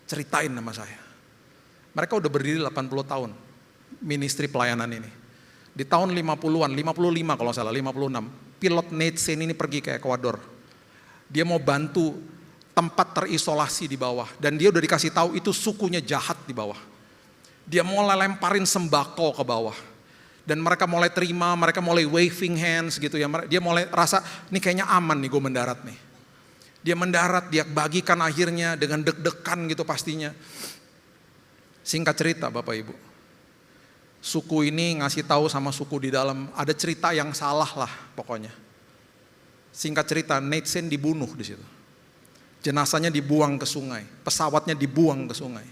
ceritain sama saya. Mereka udah berdiri 80 tahun, ministry pelayanan ini. Di tahun 50-an, 55 kalau salah, 56, pilot Nate Saint ini pergi ke Ekuador. Dia mau bantu tempat terisolasi di bawah. Dan dia udah dikasih tahu itu sukunya jahat di bawah. Dia mulai lemparin sembako ke bawah. Dan mereka mulai terima, mereka mulai waving hands gitu ya. Dia mulai rasa, ini kayaknya aman nih gue mendarat nih. Dia mendarat, dia bagikan akhirnya dengan deg-degan gitu pastinya. Singkat cerita Bapak Ibu. Suku ini ngasih tahu sama suku di dalam, ada cerita yang salah lah pokoknya. Singkat cerita, Nate Saint dibunuh di situ. Jenazahnya dibuang ke sungai, pesawatnya dibuang ke sungai.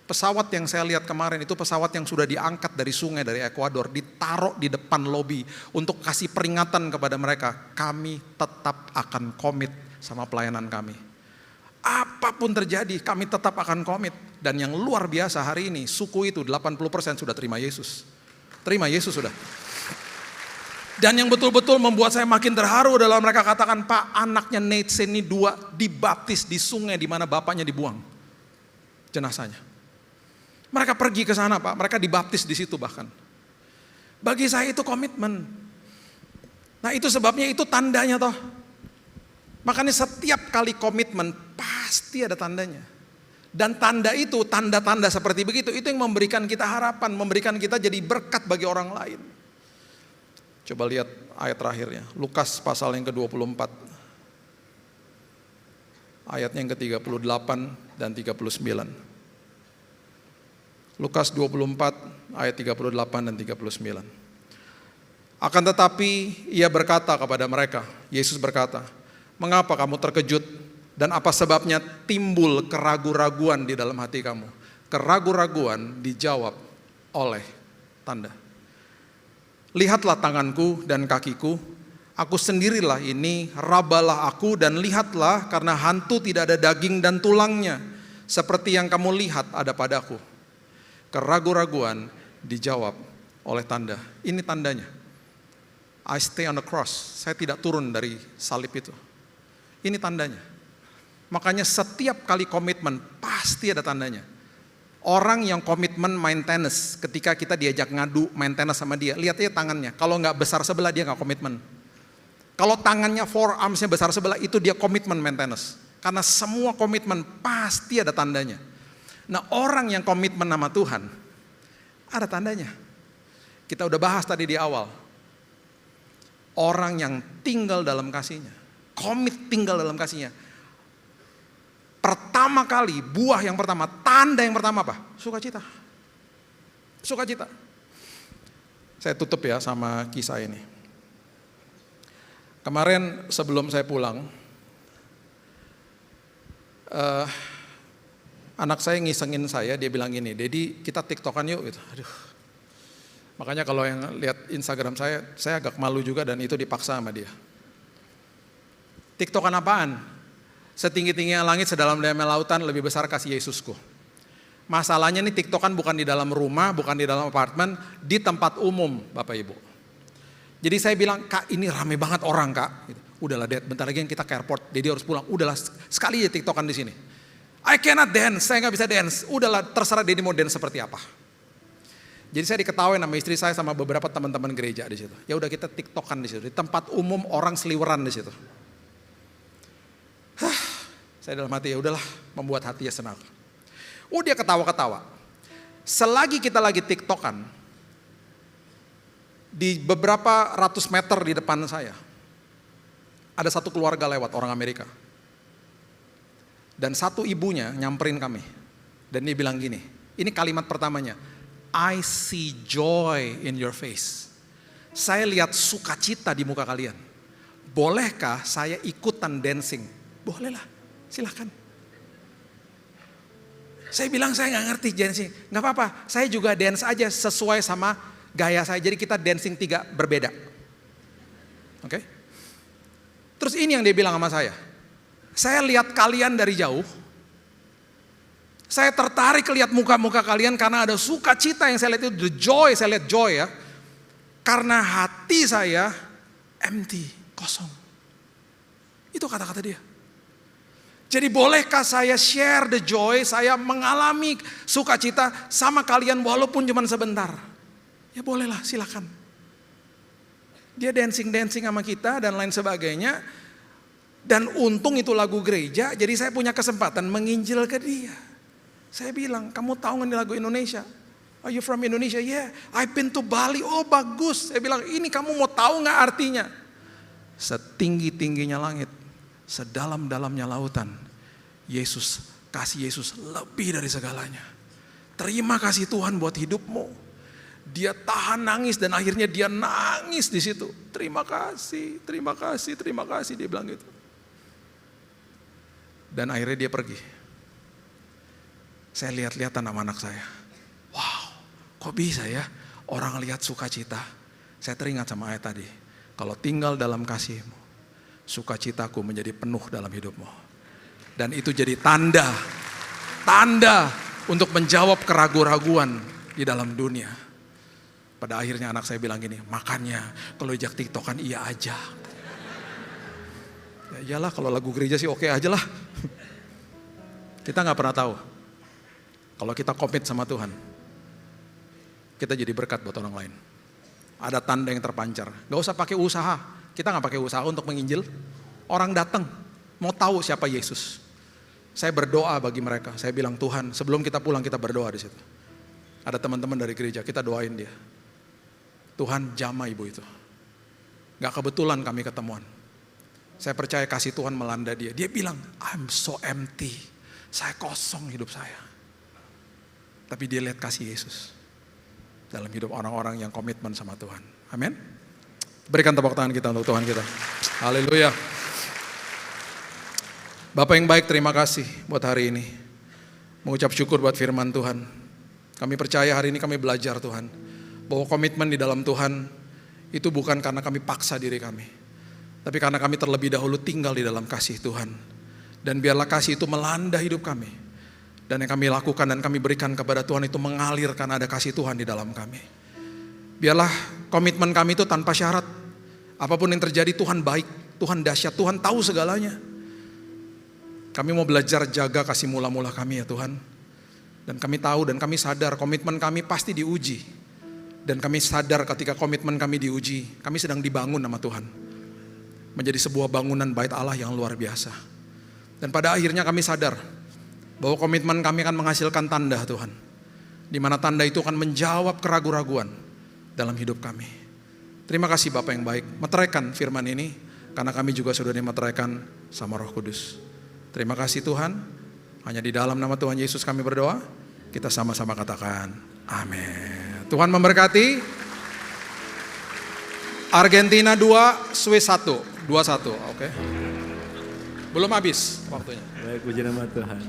Pesawat yang saya lihat kemarin itu pesawat yang sudah diangkat dari sungai, dari Ekuador, ditaruh di depan lobi untuk kasih peringatan kepada mereka, kami tetap akan komit sama pelayanan kami. Apapun terjadi, kami tetap akan komit. Dan yang luar biasa hari ini, suku itu 80% sudah terima Yesus. Terima Yesus sudah. Dan yang betul-betul membuat saya makin terharu adalah mereka katakan, Pak, anaknya Nate Saint ini 2 dibaptis di sungai di mana bapaknya dibuang jenazahnya. Mereka pergi ke sana Pak, mereka dibaptis di situ bahkan. Bagi saya itu komitmen. Nah itu sebabnya, itu tandanya toh. Makanya setiap kali komitmen pasti ada tandanya. Dan tanda itu, tanda-tanda seperti begitu, itu yang memberikan kita harapan, memberikan kita jadi berkat bagi orang lain. Coba lihat ayat terakhirnya, Lukas pasal yang ke-24. Ayatnya yang ke-38 dan 39. Lukas 24 ayat 38 dan 39. Akan tetapi ia berkata kepada mereka, Yesus berkata, mengapa kamu terkejut dan apa sebabnya timbul keraguan-raguan di dalam hati kamu? Keraguan-raguan dijawab oleh tanda. Lihatlah tanganku dan kakiku, aku sendirilah ini, rabalah aku dan lihatlah karena hantu tidak ada daging dan tulangnya, seperti yang kamu lihat ada padaku. Keraguan-raguan dijawab oleh tanda. Ini tandanya. I stay on the cross. Saya tidak turun dari salib itu. Ini tandanya. Makanya setiap kali komitmen pasti ada tandanya. Orang yang komitmen main tenis, ketika kita diajak ngadu main tenis sama dia, lihat aja tangannya. Kalau nggak besar sebelah dia nggak komitmen. Kalau tangannya forearmsnya besar sebelah itu dia komitmen main tenis. Karena semua komitmen pasti ada tandanya. Nah orang yang komitmen sama Tuhan, ada tandanya. Kita udah bahas tadi di awal. Orang yang tinggal dalam kasihnya, komit tinggal dalam kasihnya. Pertama kali, buah yang pertama, tanda yang pertama apa? Sukacita. Sukacita. Saya tutup ya sama kisah ini. Kemarin sebelum saya pulang, anak saya ngisengin saya, dia bilang gini, Dedi kita tiktokan yuk gitu. Aduh. Makanya kalau yang lihat Instagram saya agak malu juga dan itu dipaksa sama dia. Tiktokan apaan? Setinggi-tingginya langit, sedalam-dalamnya lautan, lebih besar kasih Yesusku. Masalahnya nih tiktokan bukan di dalam rumah, bukan di dalam apartemen, di tempat umum Bapak Ibu. Jadi saya bilang, Kak ini rame banget orang Kak. Udahlah Dad, bentar lagi kita ke airport, Dedi harus pulang. Udahlah sekali aja tiktokan di sini. I cannot dance, saya nggak bisa dance. Udahlah terserah Dedi mau dance seperti apa. Jadi saya diketawain sama istri saya sama beberapa teman-teman gereja di situ. Ya udah kita tiktokan di situ, di tempat umum orang seliweran di situ. Saya dalam hati ya udahlah, membuat hati ya senang. Dia ketawa-ketawa. Selagi kita lagi tiktokan, di beberapa ratus meter di depan saya, ada satu keluarga lewat, orang Amerika. Dan satu ibunya nyamperin kami. Dan dia bilang gini, ini kalimat pertamanya, I see joy in your face. Saya lihat sukacita di muka kalian. Bolehkah saya ikutan dancing? Bolehlah, silahkan. Saya bilang saya nggak ngerti dancing. Nggak apa-apa, saya juga dance aja sesuai sama gaya saya. Jadi kita dancing 3 berbeda. Oke? Terus ini yang dia bilang sama saya. Saya lihat kalian dari jauh. Saya tertarik lihat muka-muka kalian karena ada sukacita yang saya lihat itu, the joy, saya lihat joy ya. Karena hati saya empty, kosong. Itu kata-kata dia. Jadi bolehkah saya share the joy, saya mengalami sukacita sama kalian walaupun cuma sebentar? Ya bolehlah, silakan. Dia dancing-dancing sama kita dan lain sebagainya. Dan untung itu lagu gereja, jadi saya punya kesempatan menginjil ke dia. Saya bilang, kamu tahu nggak ini lagu Indonesia? Are you from Indonesia? Yeah, I've been to Bali. Oh bagus. Saya bilang, ini kamu mau tahu nggak artinya? Setinggi-tingginya langit, sedalam-dalamnya lautan, kasih Yesus lebih dari segalanya. Terima kasih Tuhan buat hidupmu. Dia tahan nangis dan akhirnya dia nangis di situ. Terima kasih, terima kasih, terima kasih, dia bilang gitu. Dan akhirnya dia pergi. Saya lihat-lihat sama anak saya. Wow, kok bisa ya orang lihat sukacita. Saya teringat sama ayat tadi. Kalau tinggal dalam kasih-Mu, sukacitaku menjadi penuh dalam hidupmu. Dan itu jadi tanda untuk menjawab keraguan-raguan di dalam dunia. Pada akhirnya anak saya bilang gini, makanya kalau ajak tiktokan iya aja. Ya iyalah, kalau lagu gereja sih oke aja lah. Kita gak pernah tahu. Kalau kita komit sama Tuhan, kita jadi berkat buat orang lain. Ada tanda yang terpancar. Gak usah pakai usaha. Kita gak pakai usaha untuk menginjil. Orang datang, mau tahu siapa Yesus. Saya berdoa bagi mereka. Saya bilang, Tuhan, sebelum kita pulang kita berdoa di situ. Ada teman-teman dari gereja, kita doain dia. Tuhan jamah ibu itu. Gak kebetulan kami ketemuan. Saya percaya kasih Tuhan melanda dia. Dia bilang, I'm so empty. Saya kosong hidup saya. Tapi dia lihat kasih Yesus dalam hidup orang-orang yang komitmen sama Tuhan. Amin. Berikan tepuk tangan kita untuk Tuhan kita. Haleluya. Bapak yang baik, terima kasih buat hari ini. Mengucap syukur buat firman Tuhan. Kami percaya hari ini kami belajar Tuhan, bahwa komitmen di dalam Tuhan itu bukan karena kami paksa diri kami, tapi karena kami terlebih dahulu tinggal di dalam kasih Tuhan. Dan biarlah kasih itu melanda hidup kami. Dan yang kami lakukan dan kami berikan kepada Tuhan itu mengalir karena ada kasih Tuhan di dalam kami. Biarlah komitmen kami itu tanpa syarat. Apapun yang terjadi Tuhan baik, Tuhan dahsyat, Tuhan tahu segalanya. Kami mau belajar jaga kasih mula-mula kami ya Tuhan. Dan kami tahu dan kami sadar komitmen kami pasti diuji. Dan kami sadar ketika komitmen kami diuji, kami sedang dibangun sama Tuhan. Menjadi sebuah bangunan bait Allah yang luar biasa. Dan pada akhirnya kami sadar bahwa komitmen kami akan menghasilkan tanda Tuhan. Di mana tanda itu akan menjawab keraguan-raguan dalam hidup kami. Terima kasih Bapak yang baik. Meteraikan firman ini karena kami juga sudah dimeteraikan sama Roh Kudus. Terima kasih Tuhan. Hanya di dalam nama Tuhan Yesus kami berdoa. Kita sama-sama katakan amin. Tuhan memberkati. Argentina 2, Swiss 1. 2-1, oke. Belum habis waktunya. Baik, puji nama Tuhan.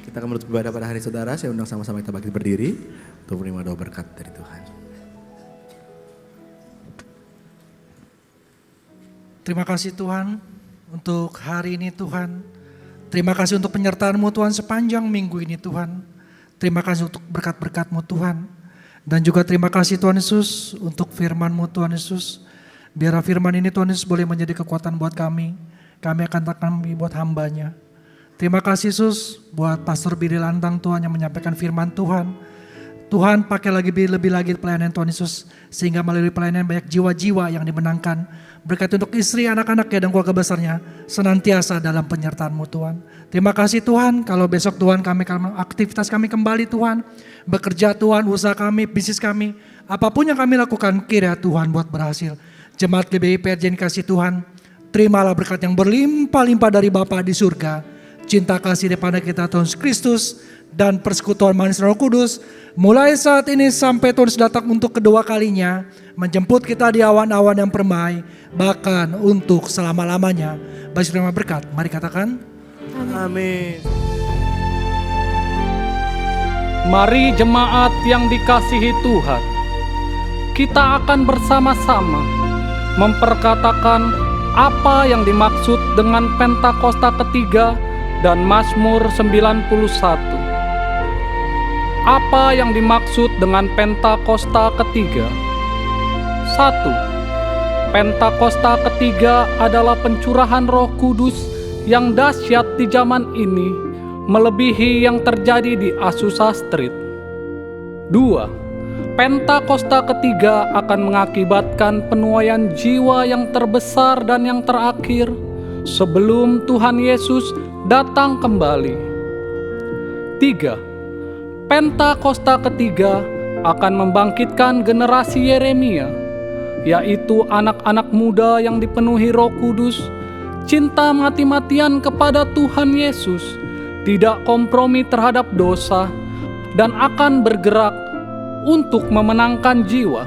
Kita akan menutup ibadah pada hari saudara. Saya undang sama-sama kita bangkit berdiri untuk menerima doa berkat dari Tuhan. Terima kasih Tuhan untuk hari ini Tuhan. Terima kasih untuk penyertaan-Mu Tuhan sepanjang minggu ini Tuhan. Terima kasih untuk berkat-berkat-Mu Tuhan. Dan juga terima kasih Tuhan Yesus untuk firman-Mu Tuhan Yesus. Biar firman ini Tuhan Yesus boleh menjadi kekuatan buat kami. Kami akan kami buat hamba-Nya. Terima kasih Yesus buat Pastor Billy Lantang Tuhan yang menyampaikan firman Tuhan. Tuhan pakai lebih lagi pelayanan Tuhan Yesus. Sehingga melalui pelayanan banyak jiwa-jiwa yang dimenangkan. Berkat untuk istri, anak-anaknya dan keluarga besarnya. Senantiasa dalam penyertaan-Mu Tuhan. Terima kasih Tuhan kalau besok Tuhan aktivitas kami kembali Tuhan. Bekerja Tuhan, usaha kami, bisnis kami. Apapun yang kami lakukan kiranya Tuhan buat berhasil. Jemaat GBI PRJ kasih Tuhan. Terimalah berkat yang berlimpah-limpah dari Bapa di surga. Cinta kasih daripada kita Tuhan Kristus dan persekutuan manis Roh Kudus mulai saat ini sampai Tuhan datang untuk kedua kalinya menjemput kita di awan-awan yang permai bahkan untuk selama-lamanya. Bagi berkat, mari katakan amin. Mari jemaat yang dikasihi Tuhan, kita akan bersama-sama memperkatakan apa yang dimaksud dengan Pentakosta ketiga dan Mazmur 91. Apa yang dimaksud dengan Pentakosta ketiga? 1. Pentakosta ketiga adalah pencurahan Roh Kudus yang dahsyat di zaman ini, melebihi yang terjadi di Azusa Street. 2. Pentakosta ketiga akan mengakibatkan penuaian jiwa yang terbesar dan yang terakhir sebelum Tuhan Yesus datang kembali. 3. Pentakosta ketiga akan membangkitkan generasi Yeremia, yaitu anak-anak muda yang dipenuhi Roh Kudus, cinta mati-matian kepada Tuhan Yesus, tidak kompromi terhadap dosa, dan akan bergerak untuk memenangkan jiwa.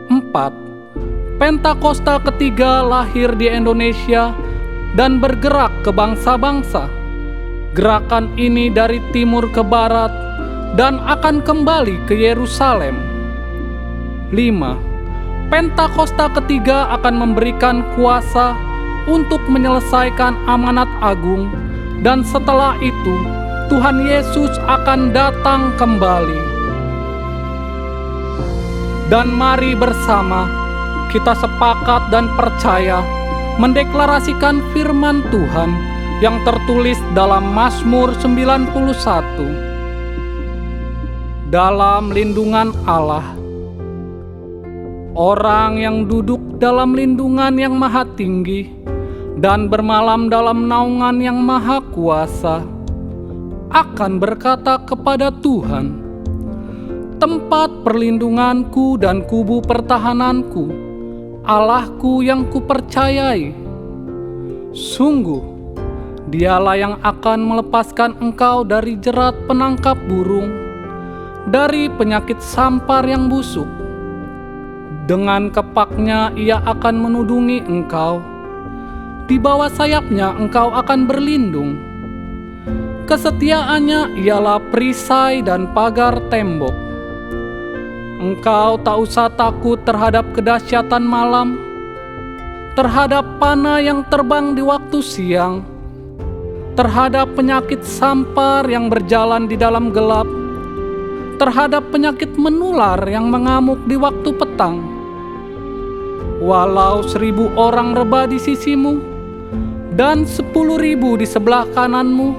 4. Pentakosta ketiga lahir di Indonesia dan bergerak ke bangsa-bangsa. Gerakan ini dari timur ke barat dan akan kembali ke Yerusalem. 5. Pentakosta ketiga akan memberikan kuasa untuk menyelesaikan amanat agung, dan setelah itu Tuhan Yesus akan datang kembali. Dan mari bersama kita sepakat dan percaya mendeklarasikan firman Tuhan yang tertulis dalam Mazmur 91. Dalam lindungan Allah, orang yang duduk dalam lindungan yang maha tinggi dan bermalam dalam naungan yang maha kuasa akan berkata kepada Tuhan, tempat perlindunganku dan kubu pertahananku, Allahku yang kupercayai. Sungguh, Dialah yang akan melepaskan engkau dari jerat penangkap burung, dari penyakit sampar yang busuk. Dengan kepaknya Ia akan menudungi engkau, di bawah sayapnya engkau akan berlindung. Kesetiaannya ialah perisai dan pagar tembok. Engkau tak usah takut terhadap kedahsyatan malam, terhadap panah yang terbang di waktu siang, terhadap penyakit sampar yang berjalan di dalam gelap, terhadap penyakit menular yang mengamuk di waktu petang. Walau 1000 orang rebah di sisimu dan 10.000 di sebelah kananmu,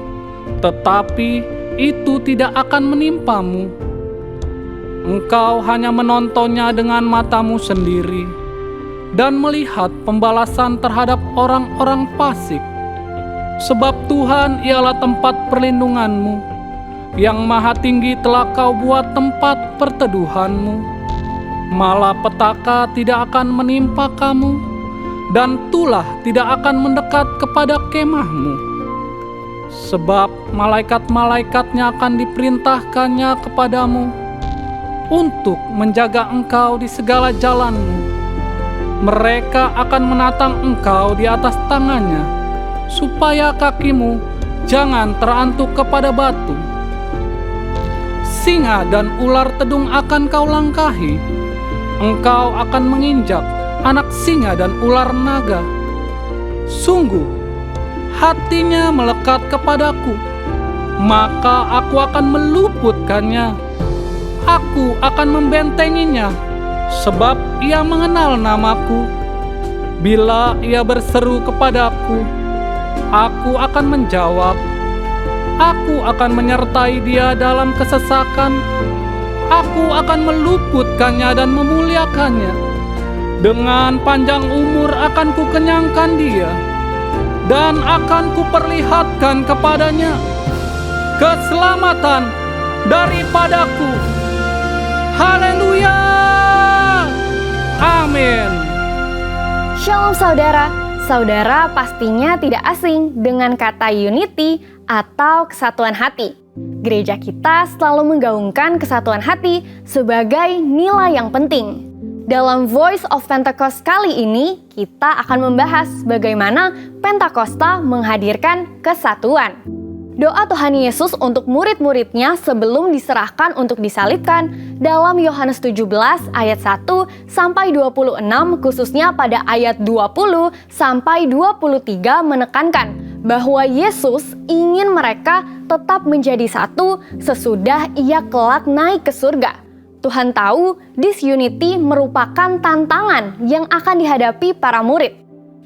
tetapi itu tidak akan menimpamu. Engkau hanya menontonnya dengan matamu sendiri dan melihat pembalasan terhadap orang-orang fasik. Sebab Tuhan ialah tempat perlindunganmu, yang maha tinggi telah kau buat tempat perteduhanmu. Malapetaka tidak akan menimpa kamu, dan tulah tidak akan mendekat kepada kemahmu. Sebab malaikat-malaikatnya akan diperintahkannya kepadamu untuk menjaga engkau di segala jalanmu. Mereka akan menatang engkau di atas tangannya, supaya kakimu jangan terantuk kepada batu. Singa dan ular tedung akan kau langkahi. Engkau akan menginjak anak singa dan ular naga. Sungguh, hatinya melekat kepadaku, maka aku akan meluputkannya. Aku akan membentenginya, sebab ia mengenal namaku. Bila ia berseru kepadaku, aku akan menjawab. Aku akan menyertai dia dalam kesesakan. Aku akan meluputkannya dan memuliakannya. Dengan panjang umur akan kukenyangkan dia, dan akan kuperlihatkan kepadanya keselamatan daripadaku. Haleluya! Amin. Shalom saudara. Saudara pastinya tidak asing dengan kata unity atau kesatuan hati. Gereja kita selalu menggaungkan kesatuan hati sebagai nilai yang penting. Dalam Voice of Pentecost kali ini, kita akan membahas bagaimana Pentakosta menghadirkan kesatuan. Doa Tuhan Yesus untuk murid-muridnya sebelum diserahkan untuk disalibkan dalam Yohanes 17 ayat 1 sampai 26 khususnya pada ayat 20 sampai 23 menekankan bahwa Yesus ingin mereka tetap menjadi satu sesudah ia kelak naik ke surga. Tuhan tahu disunity merupakan tantangan yang akan dihadapi para murid.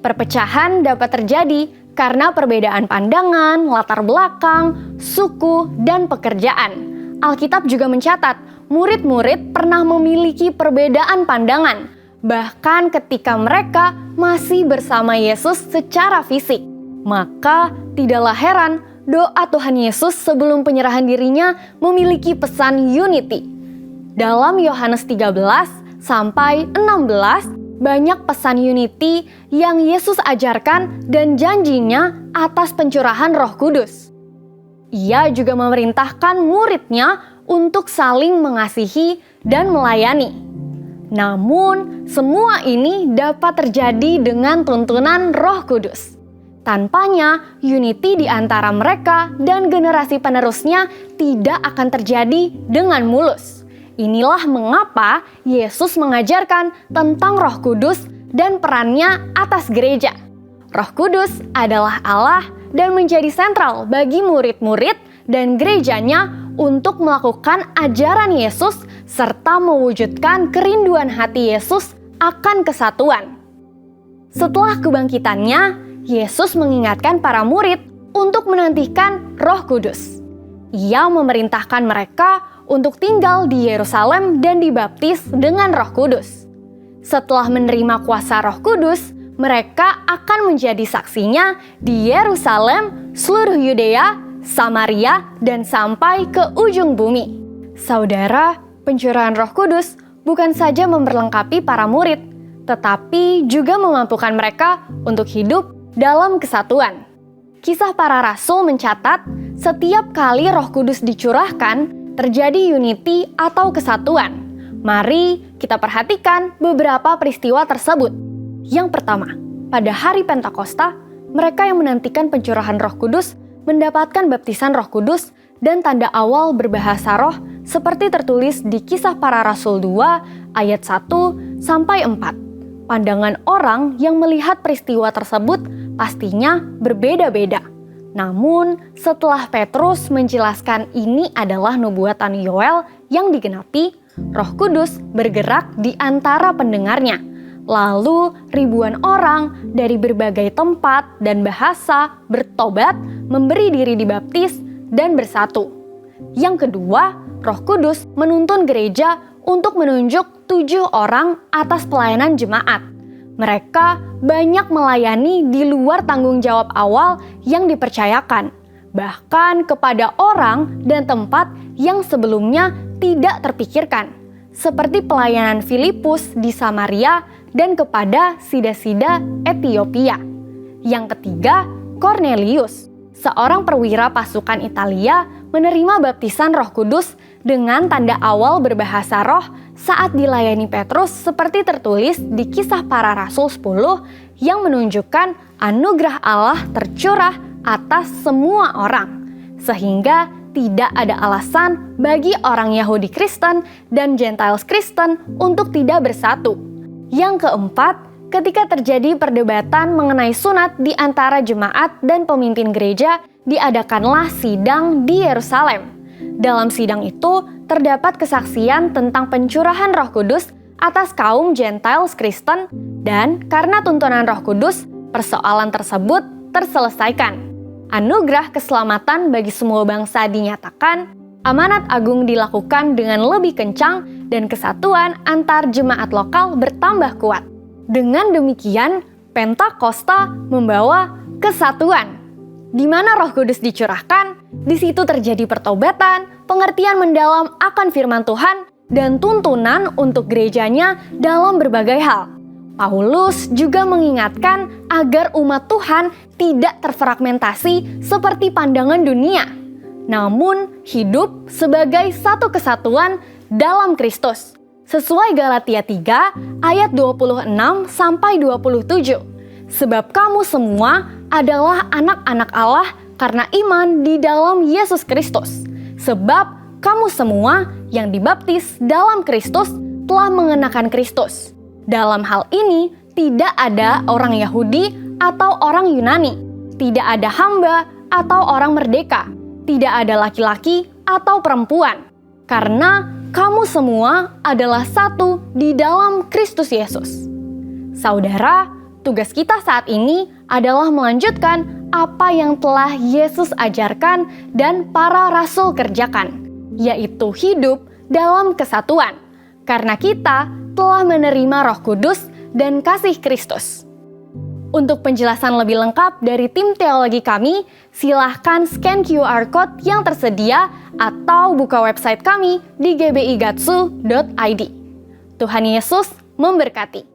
Perpecahan dapat terjadi karena perbedaan pandangan, latar belakang, suku, dan pekerjaan. Alkitab juga mencatat, murid-murid pernah memiliki perbedaan pandangan, bahkan ketika mereka masih bersama Yesus secara fisik. Maka tidaklah heran doa Tuhan Yesus sebelum penyerahan dirinya memiliki pesan unity. Dalam Yohanes 13 sampai 16, banyak pesan unity yang Yesus ajarkan dan janjinya atas pencurahan Roh Kudus. Ia juga memerintahkan muridnya untuk saling mengasihi dan melayani. Namun, semua ini dapat terjadi dengan tuntunan Roh Kudus. Tanpanya, unity di antara mereka dan generasi penerusnya tidak akan terjadi dengan mulus. Inilah mengapa Yesus mengajarkan tentang Roh Kudus dan perannya atas gereja. Roh Kudus adalah Allah dan menjadi sentral bagi murid-murid dan gerejanya untuk melakukan ajaran Yesus serta mewujudkan kerinduan hati Yesus akan kesatuan. Setelah kebangkitannya, Yesus mengingatkan para murid untuk menantikan Roh Kudus. Ia memerintahkan mereka untuk tinggal di Yerusalem dan dibaptis dengan Roh Kudus. Setelah menerima kuasa Roh Kudus, mereka akan menjadi saksinya di Yerusalem, seluruh Yudea, Samaria, dan sampai ke ujung bumi. Saudara, pencurahan Roh Kudus bukan saja memperlengkapi para murid, tetapi juga memampukan mereka untuk hidup dalam kesatuan. Kisah Para Rasul mencatat, setiap kali Roh Kudus dicurahkan, terjadi unity atau kesatuan. Mari kita perhatikan beberapa peristiwa tersebut. Yang pertama, pada hari Pentakosta, mereka yang menantikan pencurahan Roh Kudus mendapatkan baptisan Roh Kudus dan tanda awal berbahasa roh seperti tertulis di Kisah Para Rasul 2 ayat 1 sampai 4. Pandangan orang yang melihat peristiwa tersebut pastinya berbeda-beda. Namun, setelah Petrus menjelaskan ini adalah nubuatan Yoel yang digenapi, Roh Kudus bergerak di antara pendengarnya. Lalu, ribuan orang dari berbagai tempat dan bahasa bertobat, memberi diri dibaptis, dan bersatu. Yang kedua, Roh Kudus menuntun gereja untuk menunjuk 7 orang atas pelayanan jemaat. Mereka banyak melayani di luar tanggung jawab awal yang dipercayakan, bahkan kepada orang dan tempat yang sebelumnya tidak terpikirkan, seperti pelayanan Filipus di Samaria dan kepada sida-sida Ethiopia. Yang ketiga, Cornelius, seorang perwira pasukan Italia, menerima baptisan Roh Kudus dengan tanda awal berbahasa roh saat dilayani Petrus seperti tertulis di Kisah Para Rasul 10 yang menunjukkan anugerah Allah tercurah atas semua orang, sehingga tidak ada alasan bagi orang Yahudi Kristen dan Gentiles Kristen untuk tidak bersatu. Yang keempat, ketika terjadi perdebatan mengenai sunat di antara jemaat dan pemimpin gereja, diadakanlah sidang di Yerusalem. Dalam sidang itu, terdapat kesaksian tentang pencurahan Roh Kudus atas kaum Gentiles Kristen, dan karena tuntunan Roh Kudus, persoalan tersebut terselesaikan. Anugerah keselamatan bagi semua bangsa dinyatakan, amanat agung dilakukan dengan lebih kencang, dan kesatuan antar jemaat lokal bertambah kuat. Dengan demikian, Pentakosta membawa kesatuan. Di mana Roh Kudus dicurahkan, di situ terjadi pertobatan, pengertian mendalam akan firman Tuhan, dan tuntunan untuk gerejanya dalam berbagai hal. Paulus juga mengingatkan agar umat Tuhan tidak terfragmentasi seperti pandangan dunia, namun hidup sebagai satu kesatuan dalam Kristus. Sesuai Galatia 3 ayat 26-27. Sebab kamu semua adalah anak-anak Allah karena iman di dalam Yesus Kristus. Sebab kamu semua yang dibaptis dalam Kristus telah mengenakan Kristus. Dalam hal ini tidak ada orang Yahudi atau orang Yunani, tidak ada hamba atau orang merdeka, tidak ada laki-laki atau perempuan, karena kamu semua adalah satu di dalam Kristus Yesus. Saudara, tugas kita saat ini adalah melanjutkan apa yang telah Yesus ajarkan dan para rasul kerjakan, yaitu hidup dalam kesatuan, karena kita telah menerima Roh Kudus dan kasih Kristus. Untuk penjelasan lebih lengkap dari tim teologi kami, silahkan scan QR Code yang tersedia atau buka website kami di gbigatsu.id. Tuhan Yesus memberkati.